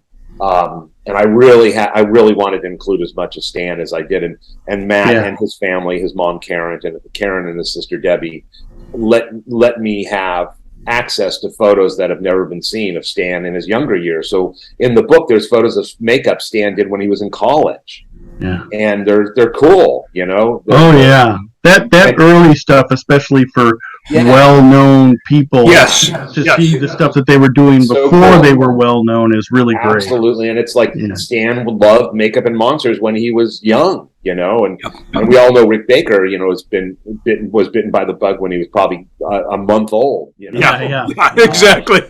And I really wanted to include as much of Stan as I did, and Matt and his family, his mom Karen and his sister Debbie, let me have access to photos that have never been seen of Stan in his younger years. So in the book, there's photos of makeup Stan did when he was in college. And they're cool, That early stuff, especially for well-known people, to see the stuff that they were doing before they were well-known is really great. Absolutely, and it's like Stan would love makeup and monsters when he was young, and we all know Rick Baker, was bitten by the bug when he was probably a month old. Exactly.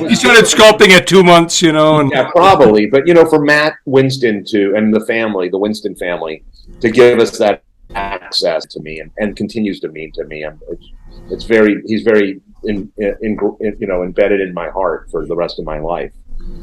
He started sculpting at 2 months, and probably. But for Matt Winston and the Winston family to give us that access to me and continues to mean to me. He's very embedded in my heart for the rest of my life.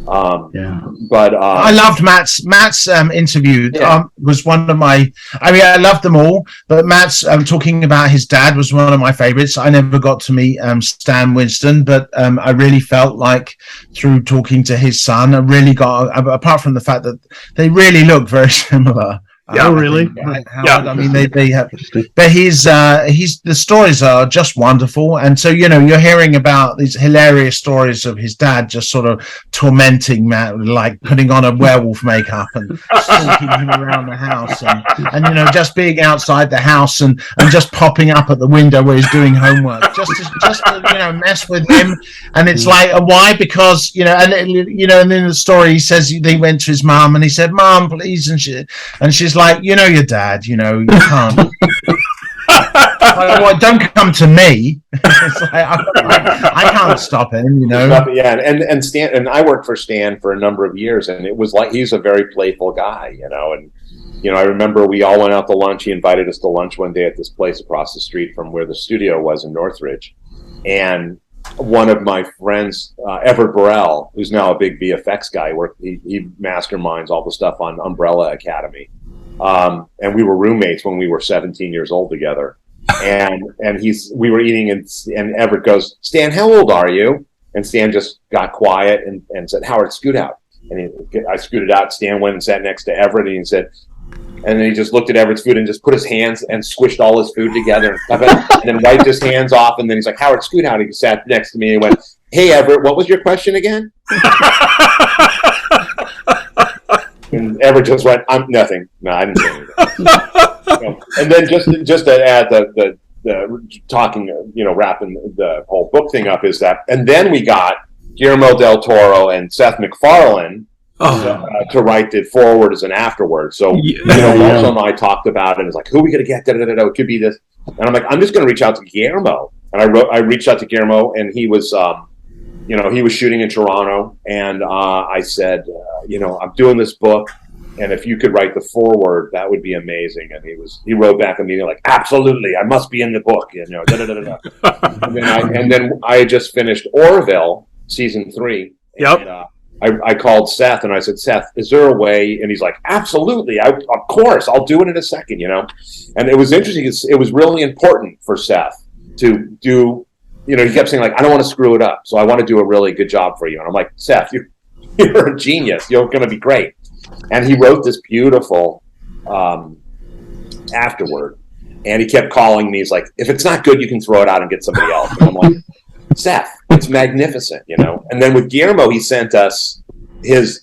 But I loved Matt's interview. Was one of my. I mean, I loved them all, but Matt's talking about his dad was one of my favorites. I never got to meet Stan Winston, but I really felt like through talking to his son, I really got. Apart from the fact that they really look very similar. Oh, really? Howard. I mean, they have, but he's the stories are just wonderful, and so you're hearing about these hilarious stories of his dad just sort of tormenting Matt, like putting on a werewolf makeup and stalking him around the house, and just being outside the house and just popping up at the window where he's doing homework, just to mess with him, and it's like, why? Because and in the story he says he went to his mom and he said, "Mom, please," and she's like, your dad, you can't. Well, don't come to me. It's like, I can't stop him, Yeah, and Stan, and I worked for Stan for a number of years, and it was like he's a very playful guy, and I remember we all went out to lunch. He invited us to lunch one day at this place across the street from where the studio was in Northridge, and one of my friends, Everett Burrell, who's now a big VFX guy, he masterminds all the stuff on Umbrella Academy. And we were roommates when we were 17 years old together. And we were eating, and Everett goes, "Stan, how old are you?" And Stan just got quiet and said, "Howard, scoot out." And I scooted out. Stan went and sat next to Everett, and he said, and then he just looked at Everett's food and just put his hands and squished all his food together and then wiped his hands off. And then he's like, "Howard, scoot out." He sat next to me and he went, "Hey, Everett, what was your question again?" And Everett just went, "Nothing. No, I didn't say anything." And then just to add the talking, wrapping the whole book thing up is that, and then we got Guillermo del Toro and Seth MacFarlane to write the forward as an afterward. So, Marshall and I talked about it. And it's like, who are we going to get? It could be this. And I'm like, I'm just going to reach out to Guillermo. And I reached out to Guillermo, and he was, he was shooting in Toronto. And I said, I'm doing this book, and if you could write the foreword, that would be amazing. And he wrote back immediately like, "Absolutely, I must be in the book." And then I had just finished Orville season 3. Yep. And, I called Seth and I said, "Seth, is there a way?" And he's like, "Absolutely, of course, I'll do it in a second." And it was interesting. It was really important for Seth to do. He kept saying like, "I don't want to screw it up, so I want to do a really good job for you." And I'm like, "Seth, you're a genius. You're going to be great." And he wrote this beautiful afterword, and he kept calling me. He's like, "If it's not good, you can throw it out and get somebody else." And I'm like, "Seth, it's magnificent," And then with Guillermo, he sent us his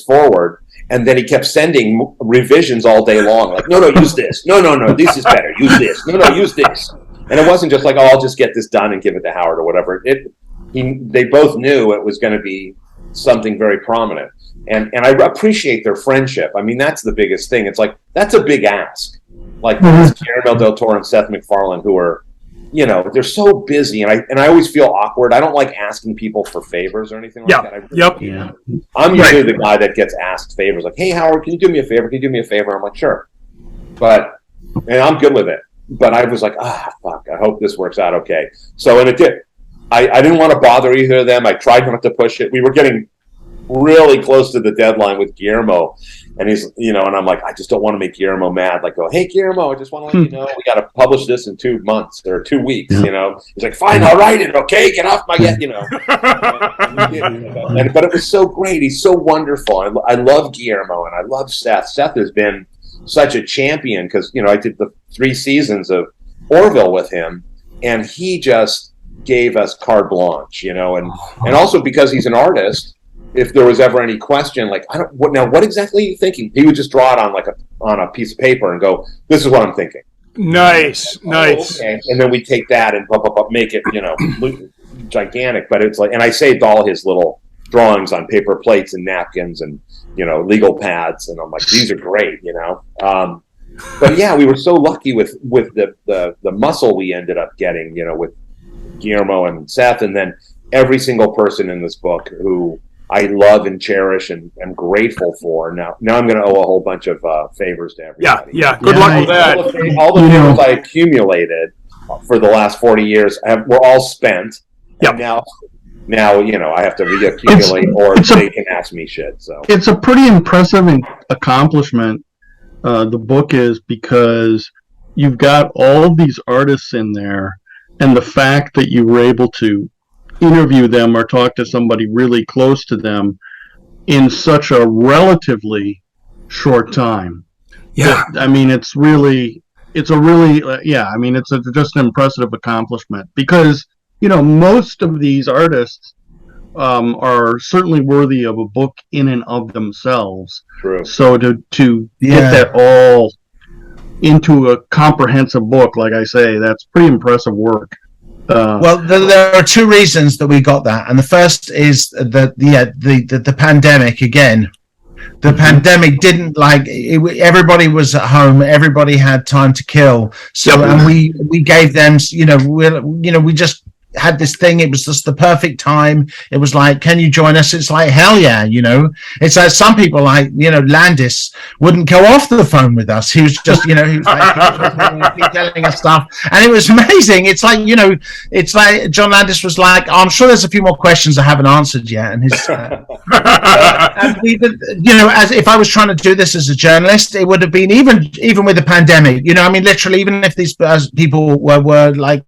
forward, and then he kept sending revisions all day long. Like, "No, use this. No, this is better. Use this. No, use this." And it wasn't just like, "Oh, I'll just get this done and give it to Howard," or whatever. They both knew it was going to be something very prominent. And I appreciate their friendship. I mean, that's the biggest thing. It's like, that's a big ask. Like, Guillermo del Toro and Seth MacFarlane, who are, they're so busy. And I always feel awkward. I don't like asking people for favors or anything like that. I'm usually the guy that gets asked favors. Like, "Hey, Howard, can you do me a favor? Can you do me a favor?" I'm like, "Sure." And I'm good with it. But I was like, fuck, I hope this works out okay. So, and it did. I didn't want to bother either of them. I tried not to push it. We were getting really close to the deadline with Guillermo, and he's, and I'm like, I just don't want to make Guillermo mad. Like, go, "Hey, Guillermo, I just want to let you know we got to publish this in 2 months or 2 weeks." He's like, "Fine, I'll write it. Okay, get off my get." But it was so great. He's so wonderful. I love Guillermo and I love Seth. Seth has been such a champion because I did the 3 seasons of Orville with him, and he just gave us carte blanche. And also because he's an artist. If there was ever any question, like, what exactly are you thinking? He would just draw it on a piece of paper and go, "This is what I'm thinking." Nice. Okay. And then we take that and make it, gigantic. But it's like, and I saved all his little drawings on paper plates and napkins and, legal pads. And I'm like, these are great, But yeah, we were so lucky with the muscle we ended up getting, with Guillermo and Seth, and then every single person in this book who I love and cherish and am grateful for. Now I'm going to owe a whole bunch of favors to everybody. Yeah. Good luck with that. All the favors I accumulated for the last 40 years were all spent. Yep. And now I have to reaccumulate, or they can ask me shit. So it's a pretty impressive accomplishment. The book is, because you've got all of these artists in there, and the fact that you were able to interview them or talk to somebody really close to them in such a relatively short time. Yeah. I mean, it's a really, it's just an impressive accomplishment because, most of these artists are certainly worthy of a book in and of themselves. True. So to get that all into a comprehensive book, like I say, that's pretty impressive work. Well, there are two reasons that we got that, and the first is that the pandemic again. The pandemic didn't everybody was at home, everybody had time to kill, so and we gave them, we just had this thing. It was just the perfect time. It was like, can you join us? It's like, hell yeah, It's like some people like, Landis wouldn't go off the phone with us. He was just, he was like telling us stuff, and it was amazing. It's like, it's like John Landis was like, I'm sure there's a few more questions I haven't answered yet, and his and we did, as if I was trying to do this as a journalist, it would have been even with the pandemic, literally, even if these people were like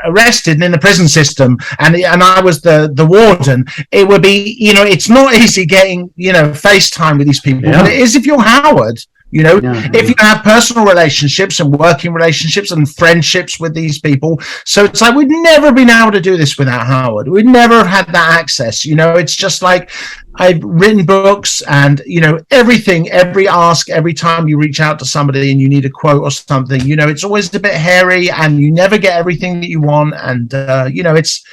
arrested in the prison system, and I was the warden, it would be, it's not easy getting, FaceTime with these people, but it is if you're Howard. If you have personal relationships and working relationships and friendships with these people. So it's like, we'd never been able to do this without Howard. We'd never have had that access. It's just like, I've written books and, everything, every ask, every time you reach out to somebody and you need a quote or something, it's always a bit hairy and you never get everything that you want. And, it's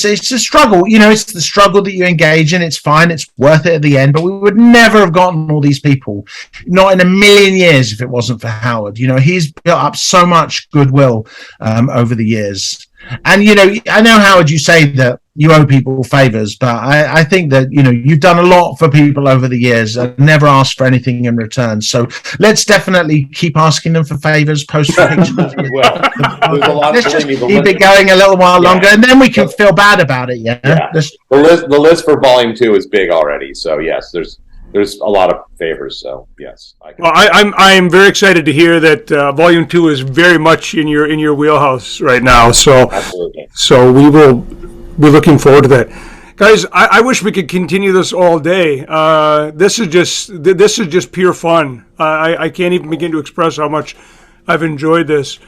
a struggle, it's the struggle that you engage in. It's fine. It's worth it at the end, but we would never have gotten all these people, not in a million years, if it wasn't for Howard. He's built up so much goodwill over the years. And, I know, Howard, you say that you owe people favors, but I think that, you've done a lot for people over the years and never asked for anything in return. So let's definitely keep asking them for favors, post pictures. Let's just keep it going a little while longer, and then we can feel bad about it. The list for volume 2 is big already. So yes, there's a lot of favors. So yes, I'm very excited to hear that Volume 2 is very much in your wheelhouse right now. So absolutely. So we're looking forward to that, guys. I wish we could continue this all day. This is just pure fun. I can't even begin to express how much I've enjoyed this.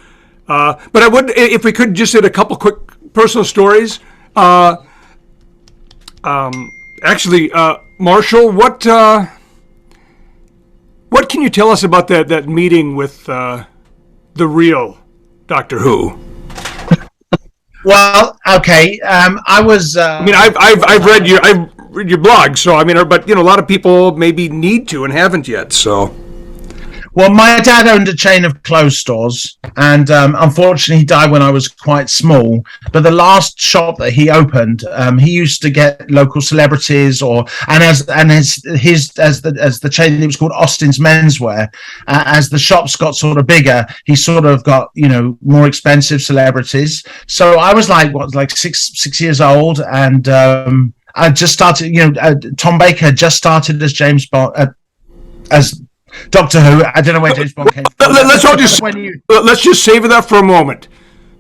But I would, if we could, just hit a couple quick personal stories. Actually, Marshall, what can you tell us about that meeting with the real Doctor Who? Well, okay. I was. I've read your blog, so but a lot of people maybe need to and haven't yet. So. Well, my dad owned a chain of clothes stores, and unfortunately, he died when I was quite small. But the last shop that he opened, he used to get local celebrities, as the chain, it was called Austin's Menswear. As the shops got sort of bigger, he sort of got more expensive celebrities. So I was like six years old, and I just started. Tom Baker had just started as James Bond, as Doctor Who. I don't know where James Bond came from. Let's just savor that for a moment.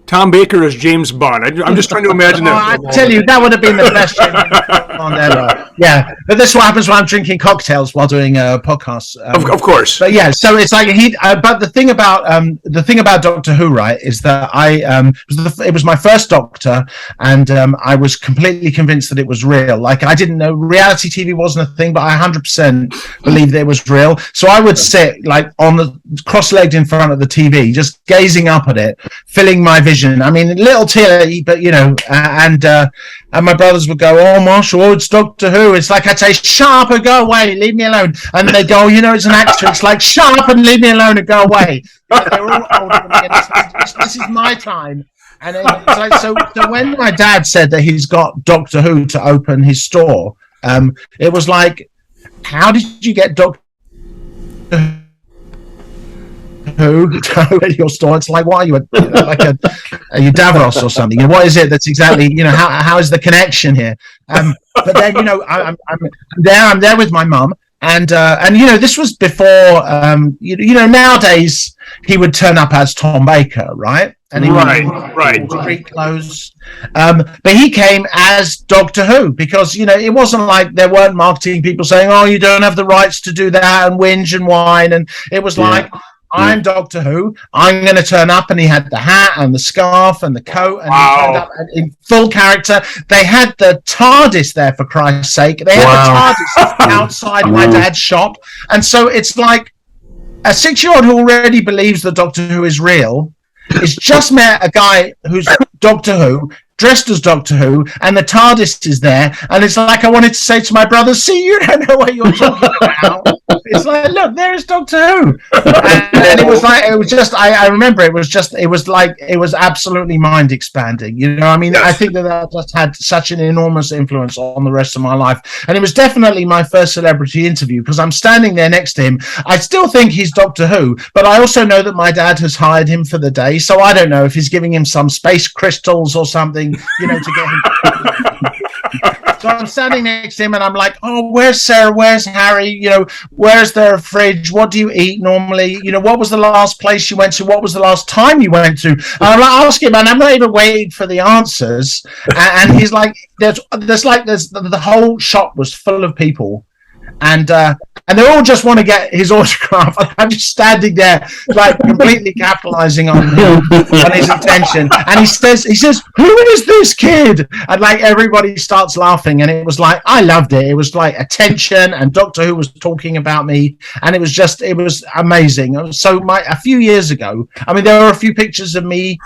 Tom Baker as James Bond. I'm just trying to imagine that. I tell you, that would have been the best James Bond ever. Yeah, but this is what happens when I'm drinking cocktails while doing podcasts. Of course. But yeah, so it's like but the thing about Doctor Who, right, is that it was my first Doctor, and I was completely convinced that it was real. Like, I didn't know reality TV wasn't a thing, but I 100% believed it was real. So I would sit like on the cross-legged in front of the TV, just gazing up at it, filling my vision. I mean, little teary, but and my brothers would go, "Oh, Marshall, it's Doctor Who." It's like I'd say, "Shut up and go away, leave me alone." And they go, "It's an actor." It's like, "Shut up and leave me alone and go away." They're all older than me, and this is my time. And it's like, so when my dad said that he's got Doctor Who to open his store, it was like, how did you get Doctor Who at your store? It's like, what are you, are you Davros or something? What is it that's exactly, how is the connection here? But then, I'm there with my mum, And this was before nowadays he would turn up as Tom Baker, right? And he right. Street clothes. But he came as Doctor Who because it wasn't like there weren't marketing people saying, "Oh, you don't have the rights to do that," and whinge and whine. And it was like, I'm Doctor Who. I'm going to turn up, and he had the hat and the scarf and the coat, and he turned up in full character. They had the TARDIS there, for Christ's sake. They had the TARDIS outside my dad's shop, and so it's like a 6-year-old who already believes that Doctor Who is real has just met a guy who's Doctor Who, dressed as Doctor Who, and the TARDIS is there, and it's like I wanted to say to my brother, "See, you don't know what you're talking about." It's like, look, there's Doctor Who, and it was just. I remember it was absolutely mind expanding. I mean, I think that just had such an enormous influence on the rest of my life, and it was definitely my first celebrity interview because I'm standing there next to him. I still think he's Doctor Who, but I also know that my dad has hired him for the day, so I don't know if he's giving him some space crystals or something. To get him. So I'm standing next to him and I'm like, "Oh, where's Sarah? Where's Harry? Where's their fridge? What do you eat normally? What was the last place you went to? What was the last time you went to?" And I'm like asking him, and I'm not even waiting for the answers. And he's like, there's the whole shop was full of people. And they all just want to get his autograph. I'm just standing there, like completely capitalizing on him, on his attention. And he says, "Who is this kid?" And like everybody starts laughing. And it was like, I loved it. It was like attention, and Doctor Who was talking about me, and it was amazing. So a few years ago, I mean, there were a few pictures of me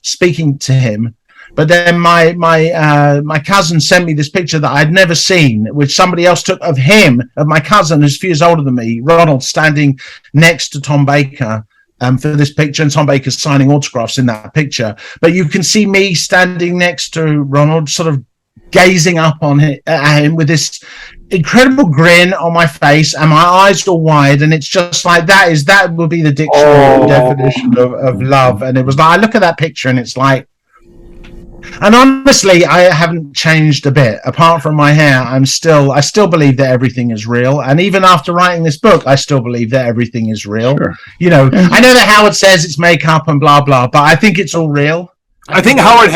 speaking to him. But then my cousin sent me this picture that I'd never seen, which somebody else took of my cousin, who's a few years older than me, Ronald, standing next to Tom Baker for this picture, and Tom Baker's signing autographs in that picture. But you can see me standing next to Ronald, sort of gazing up at him with this incredible grin on my face, and my eyes all wide, and it's just like that would be the dictionary definition of love. And it was like, I look at that picture, and it's like. And honestly, I haven't changed a bit. Apart from my hair, I still believe that everything is real. And even after writing this book, I still believe that everything is real. Sure. I know that Howard says it's makeup and blah, blah, but I think it's all real. I think Howard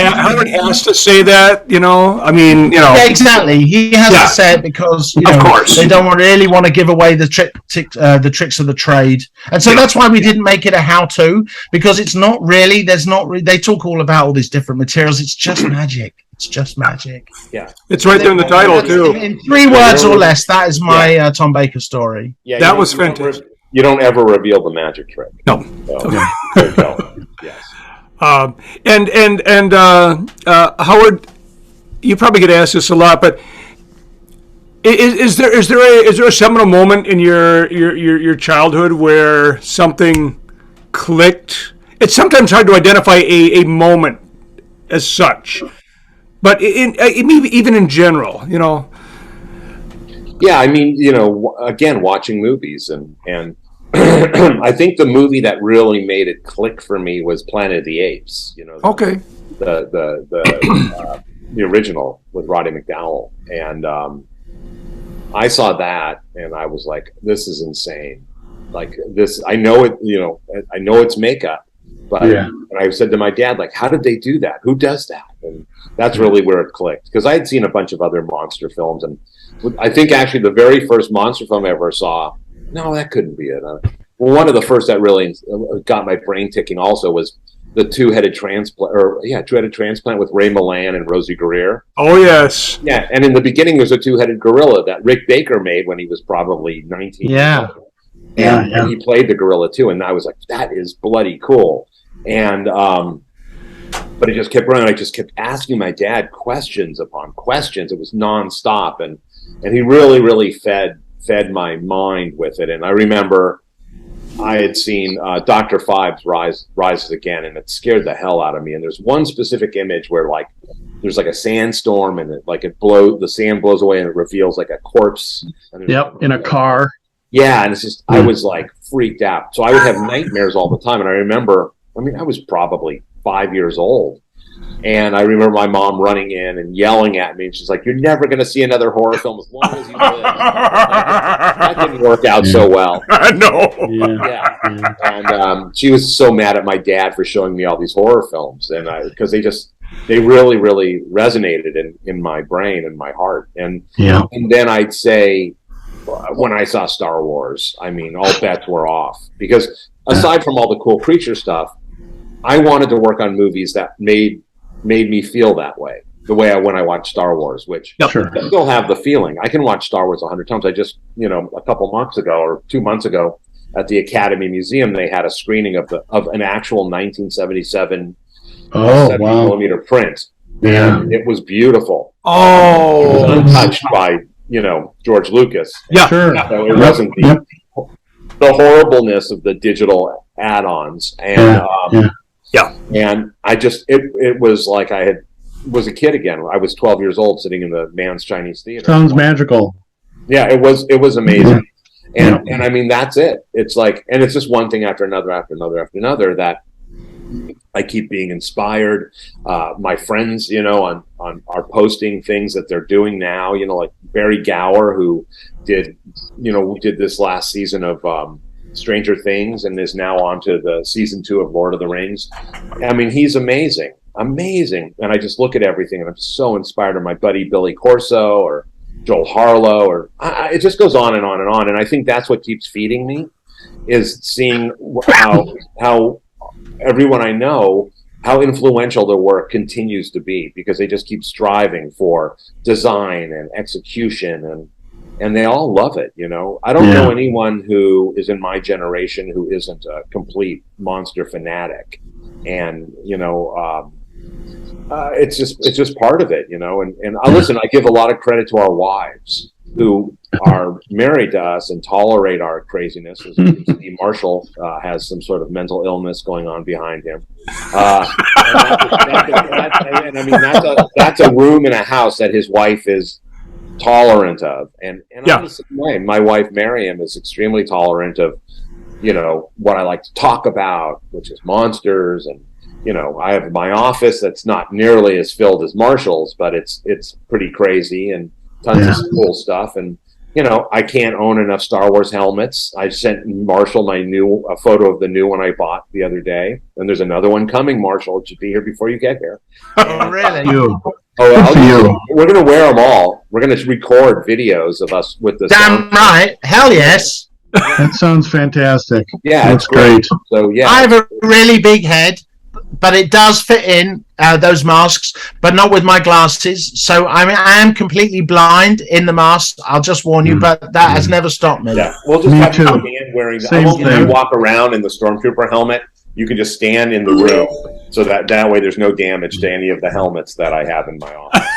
has to say that, I mean, Yeah, exactly. He has to say it because, of course, they don't really want to give away the tricks of the trade. And so that's why we didn't make it a how-to, because it's not really, they talk all about all these different materials. It's just magic. It's just magic. Yeah. It's right there in the title, too. In 3 words or less, that is my Tom Baker story. Yeah, that was fantastic. You don't ever reveal the magic trick. No. Okay. Yes. Howard, you probably get asked this a lot, but is there a seminal moment in your childhood where something clicked? It's sometimes hard to identify a moment as such, but even in general, Yeah, I mean, again, watching movies and I think the movie that really made it click for me was Planet of the Apes. Okay. The original with Roddy McDowall, and I saw that and I was like, this is insane. Like this, I know it. I know it's makeup, but and I said to my dad, like, how did they do that? Who does that? And that's really where it clicked, because I had seen a bunch of other monster films, and I think actually the very first monster film I ever saw. No, that couldn't be it. Well, one of the first that really got my brain ticking also was the two-headed transplant with Ray Milland and Rosie Greer. Oh, yes. Yeah, and in the beginning, there's a two-headed gorilla that Rick Baker made when he was probably 19. Yeah. And he played the gorilla, too, and I was like, that is bloody cool. And but it just kept running. I just kept asking my dad questions upon questions. It was nonstop, and he really, really fed my mind with it. And I remember I had seen Dr. Phibes rises again, and it scared the hell out of me. And there's one specific image where there's like a sandstorm, and the sand blows away, and it reveals like a corpse. In a car. Yeah, and it's just I was like freaked out. So I would have nightmares all the time. And I remember, I was probably 5 years old, And I remember my mom running in and yelling at me. And she's like, "You're never going to see another horror film as long as you live." That didn't work out so well. No. Yeah. And she was so mad at my dad for showing me all these horror films, and because they really, really resonated in my brain and my heart. And then I'd say, when I saw Star Wars, I mean, all bets were off, because aside from all the cool creature stuff, I wanted to work on movies that made me feel that way, the way when I watched Star Wars, which I still have the feeling. I can watch Star Wars 100 times. I just, a couple months ago or 2 months ago at the Academy Museum, they had a screening of an actual 1977 70mm print. And it was beautiful. Oh, it was untouched by, George Lucas. Yeah. Sure. So it wasn't the horribleness of the digital add-ons. And, and I just, it was like I was a kid again. I was 12 years old sitting in the Mann's Chinese Theater. Sounds magical. Yeah, it was amazing. And I mean, that's it. It's like, and it's just one thing after another, after another, after another, that I keep being inspired. My friends, are posting things that they're doing now, like Barry Gower, who did this last season of Stranger Things and is now on to the season 2 of Lord of the Rings. I mean, he's amazing. And I just look at everything and I'm so inspired. Or my buddy Billy Corso or Joel Harlow, or it just goes on and on and on. And I think that's what keeps feeding me, is seeing how everyone I know, how influential their work continues to be, because they just keep striving for design and execution, and they all love it. I don't know anyone who is in my generation who isn't a complete monster fanatic, and it's just part of it, and listen, I give a lot of credit to our wives who are married to us and tolerate our craziness. As you can see, Marshall has some sort of mental illness going on behind him. And I mean, that's a room in a house that his wife is tolerant of. And I'm the same way. My wife, Miriam, is extremely tolerant of, what I like to talk about, which is monsters. And, I have my office that's not nearly as filled as Marshall's, but it's pretty crazy and tons of cool stuff. And, I can't own enough Star Wars helmets. I sent Marshall a photo of the new one I bought the other day. And there's another one coming, Marshall. It should be here before you get here. Oh, really? We're going to wear them all. We're going to record videos of us with the Damn right. Hell yes. That sounds fantastic. Yeah, that's great. So, yeah. I have a really big head, but it does fit in those masks, but not with my glasses. So I am completely blind in the mask. I'll just warn you, but that has never stopped me. Yeah, we'll just have a man wearing. I won't let you walk around in the Stormtrooper helmet. You can just stand in the room, so that way there's no damage to any of the helmets that I have in my office.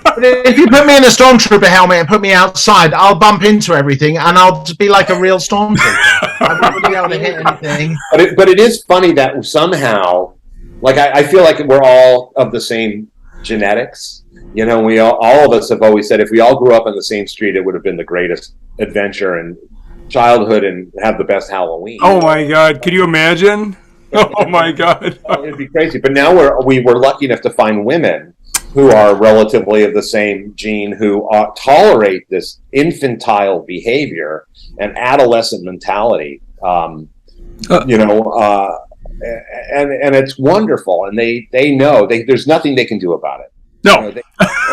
But if you put me in a Stormtrooper helmet and put me outside, I'll bump into everything and I'll just be like a real Stormtrooper. I won't be able to hit anything. But it is funny that somehow, like I feel like we're all of the same genetics. We all of us have always said if we all grew up on the same street, it would have been the greatest adventure and childhood and have the best Halloween. Oh my God! Could you imagine? Oh my God! It'd be crazy. But now we were lucky enough to find women who are relatively of the same gene, who tolerate this infantile behavior and adolescent mentality, and it's wonderful. And they know there's nothing they can do about it. No. As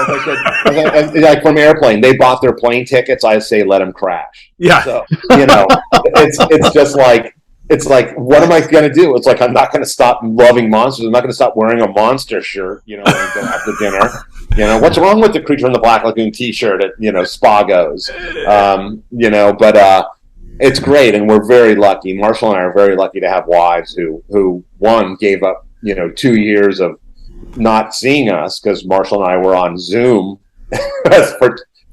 I said, like from Airplane, they bought their plane tickets. I say, let them crash. Yeah. So, it's just like, it's like, what am I going to do? It's like, I'm not going to stop loving monsters. I'm not going to stop wearing a monster shirt, when I go out to dinner. What's wrong with the Creature in the Black Lagoon t-shirt at, Spago's? But it's great. And we're very lucky. Marshall and I are very lucky to have wives who one, gave up, 2 years of not seeing us, because Marshall and I were on Zoom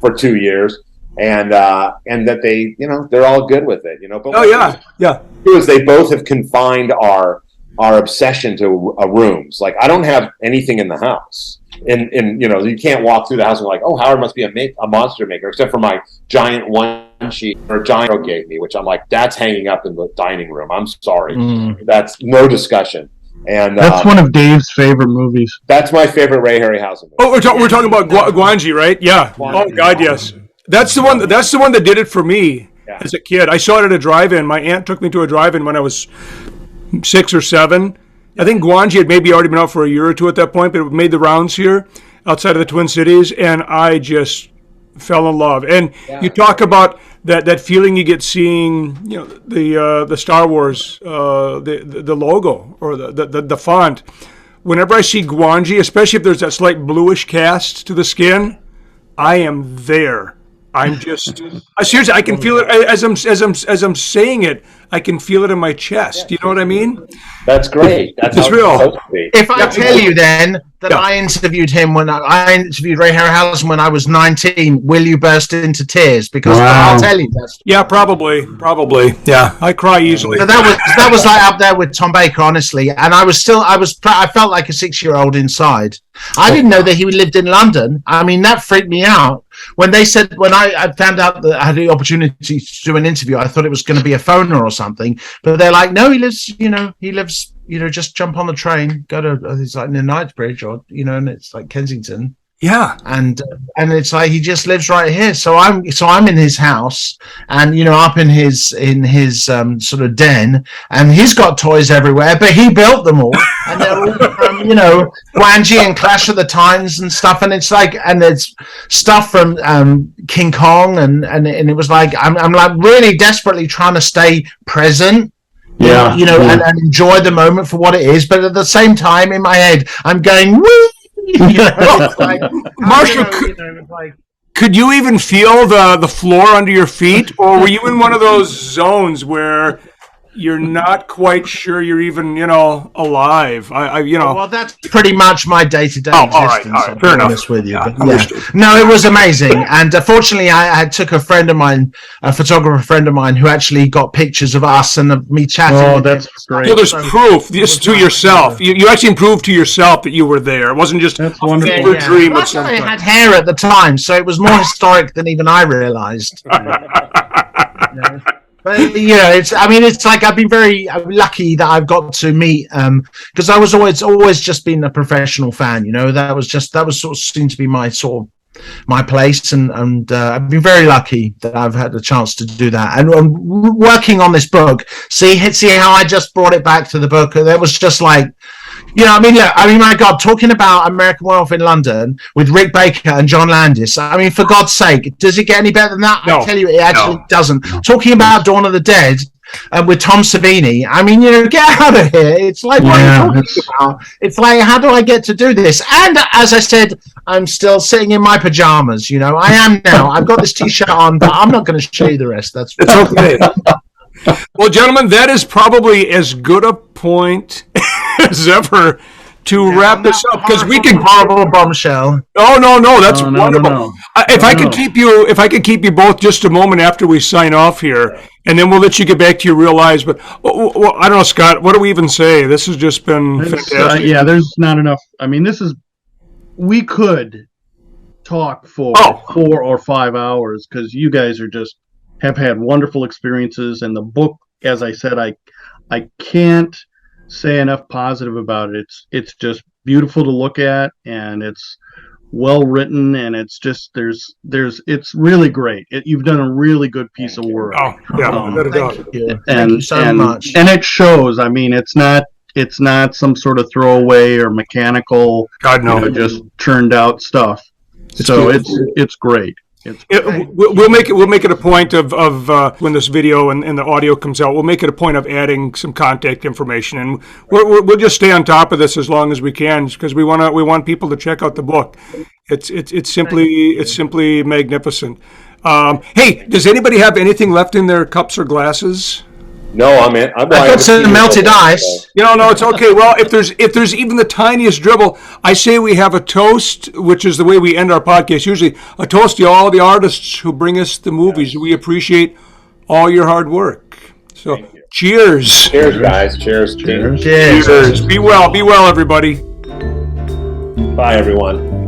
for 2 years. And that they, they're all good with it, But is they both have confined our obsession to rooms. Like, I don't have anything in the house, and you can't walk through the house and be like, oh, Howard must be a monster maker, except for my giant one sheet or giant gave me, which I'm like, that's hanging up in the dining room. I'm sorry, that's no discussion. And that's one of Dave's favorite movies. That's my favorite Ray Harryhausen movie. Oh, we're talking about Guanji, right? Yeah. Oh God, yes. That's the one. That's the one that did it for me as a kid. I saw it at a drive-in. My aunt took me to a drive-in when I was 6 or 7. I think Guanji had maybe already been out for a year or two at that point, but it made the rounds here outside of the Twin Cities, and I just fell in love. And you talk about that feeling you get seeing, the Star Wars, the logo or the font. Whenever I see Guanji, especially if there's that slight bluish cast to the skin, I am there. I'm just seriously. I can feel it as I'm saying it. I can feel it in my chest. You know what I mean? That's great. That's it's real. If I tell you then that I interviewed him when I interviewed Ray Harryhausen when I was 19, will you burst into tears? Because I'll tell you that. Yeah, probably. Yeah, I cry easily. But that was like up there with Tom Baker, honestly. And I felt like a 6-year-old inside. I didn't know that he lived in London. I mean, that freaked me out. When I found out that I had the opportunity to do an interview, I thought it was going to be a phoner or something. But they're like, no, he lives, just jump on the train, go to, it's like near Knightsbridge or, and it's like Kensington. Yeah. And it's like he just lives right here. So I'm in his house and up in his sort of den, and he's got toys everywhere, but he built them all. And they're all from, Guanji and Clash of the Titans and stuff, and it's like, and there's stuff from King Kong and it was like I'm like really desperately trying to stay present. Yeah. And enjoy the moment for what it is, but at the same time in my head I'm going woo. Marshall, could you even feel the floor under your feet, or were you in one of those zones where you're not quite sure you're even, alive? Well, that's pretty much my day-to-day existence. All right. Fair enough. With you. Yeah, No, it was amazing. And fortunately, I took a photographer friend of mine, who actually got pictures of us and of me chatting. Oh, with that's him. great. So there's proof to yourself. You actually proved to yourself that you were there. It wasn't just That's wonderful. a dream of Plus, some I kind. had hair at the time, so it was more historic than even I realized. But it's like I've been very lucky that I've got to meet, because I was always just been a professional fan. That was sort of seemed to be my sort of my place, and I've been very lucky that I've had the chance to do that. And working on this book, see how I just brought it back to the book. That was just like. My God, talking about American Werewolf in London with Rick Baker and John Landis. I mean, for God's sake, does it get any better than that? No. I tell you, it actually doesn't. Talking about Dawn of the Dead with Tom Savini. I mean, get out of here. It's like, what are you talking about? It's like, how do I get to do this? And as I said, I'm still sitting in my pajamas. I am now. I've got this T-shirt on, but I'm not going to show you the rest. It's okay. Well, gentlemen, that is probably as good a point as ever to wrap this up, because we can horrible bombshell. Oh no, that's wonderful. No. If I could keep you both just a moment after we sign off here, and then we'll let you get back to your real lives. But well, I don't know, Scott. What do we even say? This has just been fantastic. There's not enough. I mean, we could talk for 4 or 5 hours, because you guys have had wonderful experiences, and the book, as I said, I can't say enough positive about it. It's just beautiful to look at, and it's well written, and it's just it's really great. You've done a really good piece of work. Oh yeah, Thank you so much. And it shows. I mean, it's not some sort of throwaway or mechanical. God no, just churned out stuff. It's great. We'll make it a point of when this video and the audio comes out, we'll make it a point of adding some contact information, and we'll just stay on top of this as long as we can, because we want people to check out the book. It's simply magnificent. Hey, does anybody have anything left in their cups or glasses? No, I've got some melted ice. No, it's okay. Well, if there's even the tiniest dribble, I say we have a toast, which is the way we end our podcast. Usually, a toast to all the artists who bring us the movies. We appreciate all your hard work. So, cheers. Cheers, guys. Cheers. Cheers. Be well, everybody. Bye, everyone.